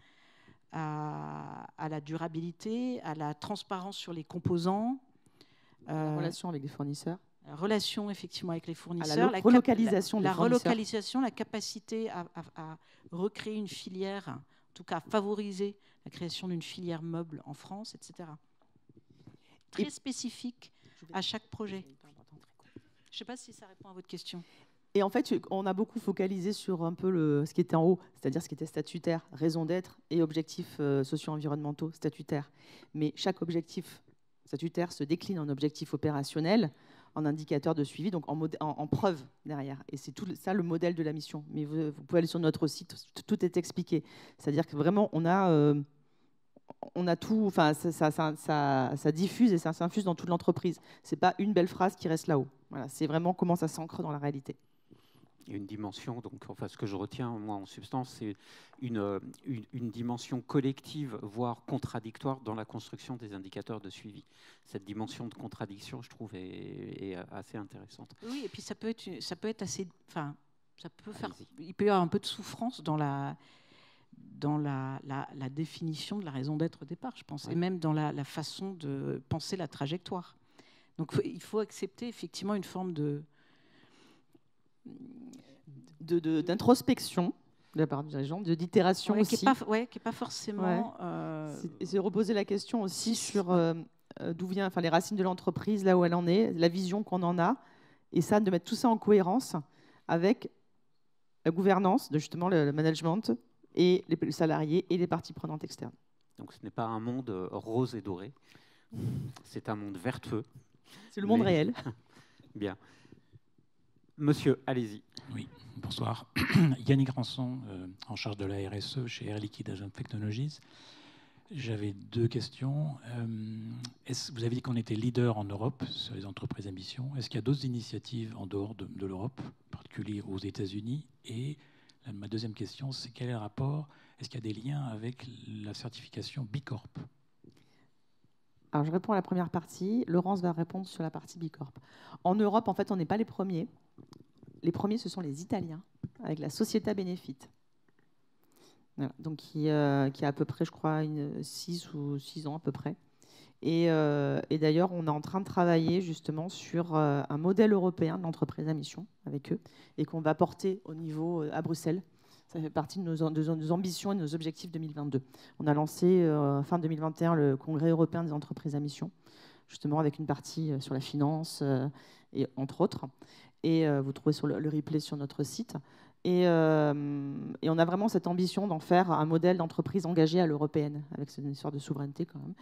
à la durabilité, à la transparence sur les composants. La relation avec les fournisseurs. La relation effectivement avec les fournisseurs, la relocalisation, la relocalisation, la capacité à recréer une filière, en tout cas à favoriser la création d'une filière meuble en France, etc. Très spécifique à chaque projet. Je ne sais pas si ça répond à votre question. Et en fait, on a beaucoup focalisé sur un peu ce qui était en haut, c'est-à-dire ce qui était statutaire, raison d'être, et objectifs socio-environnementaux statutaires. Mais chaque objectif statutaire se décline en objectif opérationnel, en indicateur de suivi, donc en preuve derrière. Et c'est tout ça le modèle de la mission. Mais vous pouvez aller sur notre site, tout est expliqué. C'est-à-dire que vraiment, on a tout, enfin, ça diffuse et ça s'infuse dans toute l'entreprise. C'est pas une belle phrase qui reste là-haut. Voilà, c'est vraiment comment ça s'ancre dans la réalité. Il y a une dimension, donc, enfin, ce que je retiens, moi, en substance, c'est une dimension collective, voire contradictoire, dans la construction des indicateurs de suivi. Cette dimension de contradiction, je trouve, est assez intéressante. Oui, et puis ça peut être assez... Enfin, ça peut faire... Il peut y avoir un peu de souffrance dans la définition de la raison d'être au départ, je pense, et même dans la façon de penser la trajectoire. Donc, il faut accepter effectivement une forme d'introspection de la part du dirigeant, d'itération aussi. Qui n'est pas forcément... Et c'est reposer la question aussi sur d'où vient, enfin, les racines de l'entreprise, là où elle en est, la vision qu'on en a, et ça, de mettre tout ça en cohérence avec la gouvernance, justement le management, et les salariés et les parties prenantes externes. Donc ce n'est pas un monde rose et doré, c'est un monde vert-feu. C'est le monde réel. Bien. Monsieur, allez-y. Oui, bonsoir. Yannick Ranson, en charge de la RSE chez Air Liquide Agent Technologies. J'avais deux questions. Vous avez dit qu'on était leader en Europe sur les entreprises à mission. Est-ce qu'il y a d'autres initiatives en dehors de l'Europe, en particulier aux États-Unis? Et ma deuxième question, c'est quel est le rapport? Est-ce qu'il y a des liens avec la certification B Corp? Alors, je réponds à la première partie. Laurence va répondre sur la partie B Corp. En Europe, en fait, on n'est pas les premiers. Les premiers, ce sont les Italiens, avec la Società Benefit. Voilà, donc qui a à peu près, je crois, 6 ans à peu près. Et d'ailleurs, on est en train de travailler justement sur un modèle européen de l'entreprise à mission avec eux et qu'on va porter au niveau à Bruxelles. Ça fait partie de nos ambitions et de nos objectifs 2022. On a lancé fin 2021 le Congrès européen des entreprises à mission, justement avec une partie sur la finance, et entre autres. Et vous trouvez sur le replay sur notre site. Et on a vraiment cette ambition d'en faire un modèle d'entreprise engagée à l'européenne, avec cette histoire de souveraineté quand même.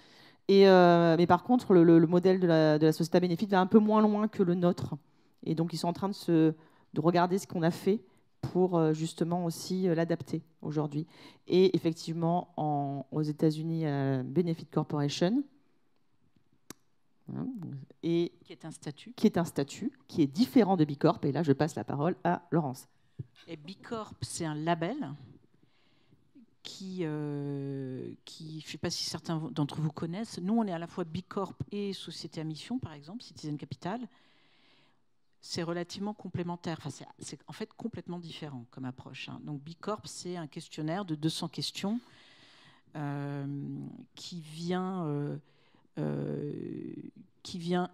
Mais par contre, le modèle de la Società Benefit va un peu moins loin que le nôtre. Et donc, ils sont en train de regarder ce qu'on a fait pour justement aussi l'adapter aujourd'hui. Et effectivement, aux États-Unis, Benefit Corporation, et qui est un statut qui est différent de B Corp. Et là, je passe la parole à Laurence. Et B Corp, c'est un label qui je ne sais pas si certains d'entre vous connaissent. Nous, on est à la fois B Corp et société à mission, par exemple, Citizen Capital. C'est relativement complémentaire. Enfin, c'est en fait complètement différent comme approche. Donc, B Corp, c'est un questionnaire de 200 questions qui vient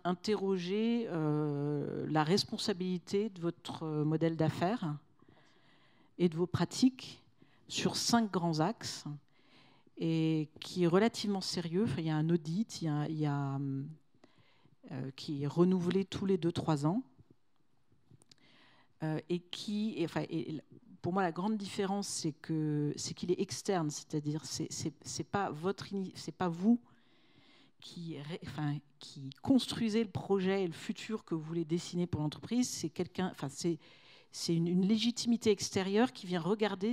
interroger la responsabilité de votre modèle d'affaires et de vos pratiques sur 5 grands axes, et qui est relativement sérieux. Enfin, il y a un audit qui est renouvelé tous les 2-3 ans, pour moi, la grande différence, c'est qu'il est externe, c'est-à-dire c'est pas vous qui construisez le projet et le futur que vous voulez dessiner pour l'entreprise. C'est une légitimité extérieure qui vient regarder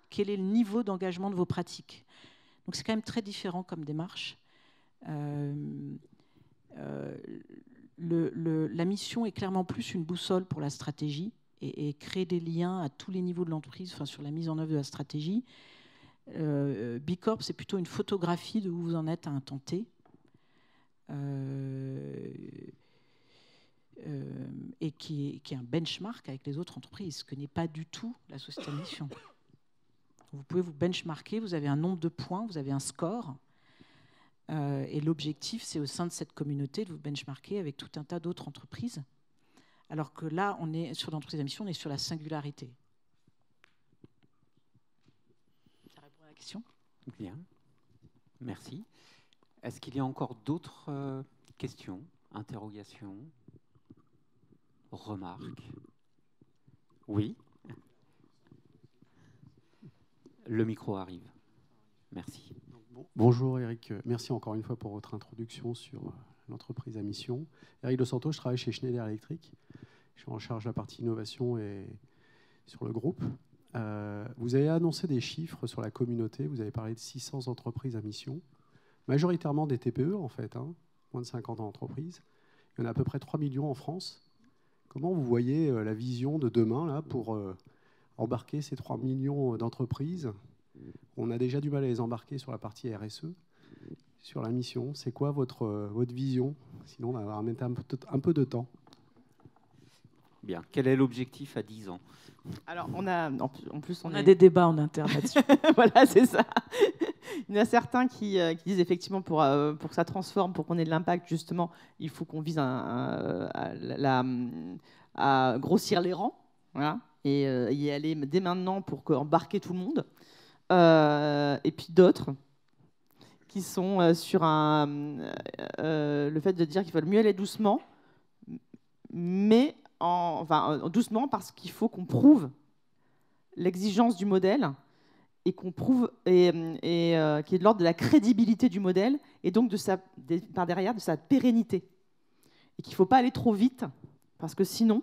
quel est le niveau d'engagement de vos pratiques. Donc c'est quand même très différent comme démarche. La mission est clairement plus une boussole pour la stratégie et créer des liens à tous les niveaux de l'entreprise, sur la mise en œuvre de la stratégie. B Corp, c'est plutôt une photographie de où vous en êtes à un temps T. Et qui est un benchmark avec les autres entreprises, ce que n'est pas du tout la société à mission. Vous pouvez vous benchmarker, vous avez un nombre de points, vous avez un score, Et l'objectif, c'est au sein de cette communauté de vous benchmarker avec tout un tas d'autres entreprises. Alors que là, on est sur l'entreprise à mission, on est sur la singularité. Ça répond à la question ? Bien, merci. Est-ce qu'il y a encore d'autres questions, interrogations, remarques? Oui. Le micro arrive. Merci. Bonjour Eric, merci encore une fois pour votre introduction sur l'entreprise à mission. Eric Dos Santos, je travaille chez Schneider Electric. Je suis en charge de la partie innovation et sur le groupe. Vous avez annoncé des chiffres sur la communauté. Vous avez parlé de 600 entreprises à mission, majoritairement des TPE en fait, hein, moins de 50 entreprises. Il y en a à peu près 3 millions en France. Comment vous voyez la vision de demain là, pour embarquer ces 3 millions d'entreprises? On a déjà du mal à les embarquer sur la partie RSE. Sur la mission, c'est quoi votre vision? Sinon, on va mettre un peu de temps. Bien. Quel est l'objectif à 10 ans? Alors, on a des débats en interne là-dessus. Voilà, c'est ça. Il y en a certains qui disent effectivement pour que ça transforme, pour qu'on ait de l'impact, justement, il faut qu'on vise à grossir les rangs, voilà, et y aller dès maintenant pour embarquer tout le monde. Et puis d'autres qui sont sur le fait de dire qu'il faut mieux aller doucement, mais doucement parce qu'il faut qu'on prouve l'exigence du modèle et qu'on prouve qui est de l'ordre de la crédibilité du modèle et donc par derrière de sa pérennité. Et qu'il ne faut pas aller trop vite parce que sinon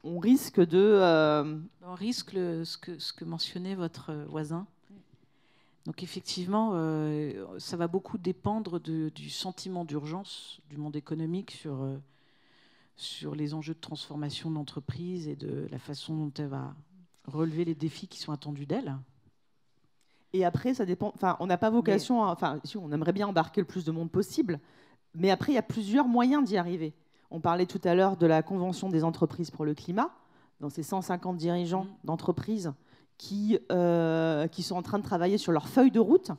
on risque de... On risque ce que mentionnait votre voisin. Donc effectivement, ça va beaucoup dépendre du sentiment d'urgence du monde économique sur les enjeux de transformation de l'entreprise et de la façon dont elle va relever les défis qui sont attendus d'elle. Et après, ça dépend. Enfin, on n'a pas vocation. Si on aimerait bien embarquer le plus de monde possible, mais après, il y a plusieurs moyens d'y arriver. On parlait tout à l'heure de la Convention des entreprises pour le climat, dans ces 150 dirigeants d'entreprises qui sont en train de travailler sur leur feuille de route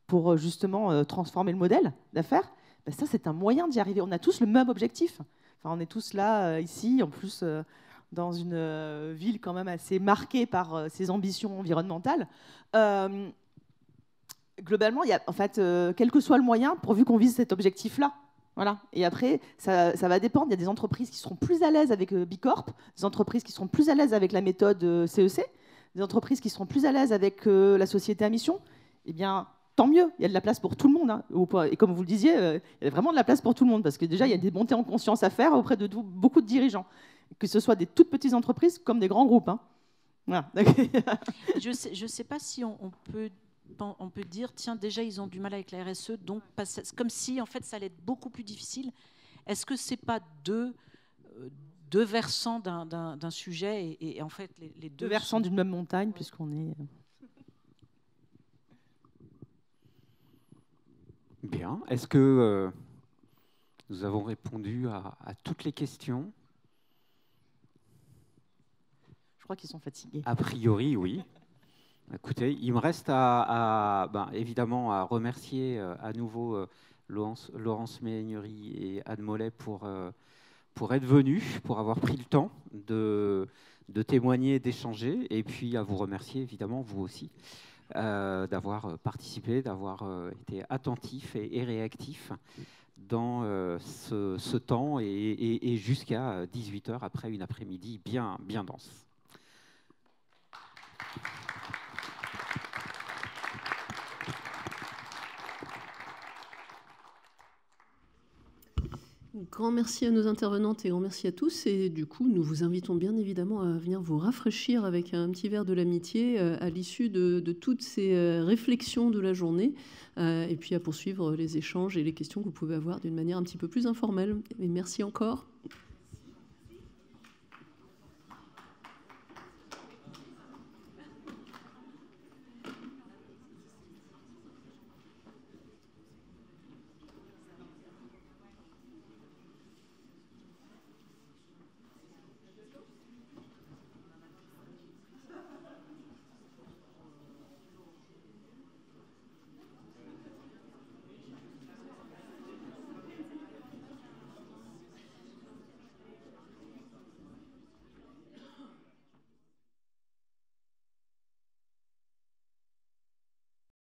pour justement transformer le modèle d'affaires. Ben ça, c'est un moyen d'y arriver. On a tous le même objectif. Enfin, on est tous là, ici, en plus, dans une ville quand même assez marquée par ses ambitions environnementales. Globalement, il y a, en fait, quel que soit le moyen, pourvu qu'on vise cet objectif-là. Voilà. Et après, ça va dépendre. Il y a des entreprises qui seront plus à l'aise avec Bicorp, des entreprises qui seront plus à l'aise avec la méthode CEC, des entreprises qui seront plus à l'aise avec la société à mission. Eh bien, tant mieux, il y a de la place pour tout le monde. Hein. Et comme vous le disiez, il y a vraiment de la place pour tout le monde, parce que déjà, il y a des montées en conscience à faire auprès de beaucoup de dirigeants, que ce soit des toutes petites entreprises comme des grands groupes. Hein. Voilà. Je ne sais pas si on peut dire, tiens, déjà, ils ont du mal avec la RSE, donc comme si, en fait, ça allait être beaucoup plus difficile. Est-ce que ce n'est pas deux versants d'un sujet et en fait, les deux versants d'une même montagne, puisqu'on est... Bien. Est-ce que nous avons répondu à toutes les questions? Je crois qu'ils sont fatigués. A priori, oui. Écoutez, il me reste évidemment à remercier à nouveau Laurence Méhaignerie et Anne Mollet pour être venus, pour avoir pris le temps de témoigner, d'échanger, et puis à vous remercier évidemment, vous aussi, d'avoir participé, d'avoir été attentif et réactif dans ce temps et jusqu'à 18h après une après-midi bien dense. Grand merci à nos intervenantes et grand merci à tous. Et du coup, nous vous invitons bien évidemment à venir vous rafraîchir avec un petit verre de l'amitié à l'issue de toutes ces réflexions de la journée et puis à poursuivre les échanges et les questions que vous pouvez avoir d'une manière un petit peu plus informelle. Et merci encore.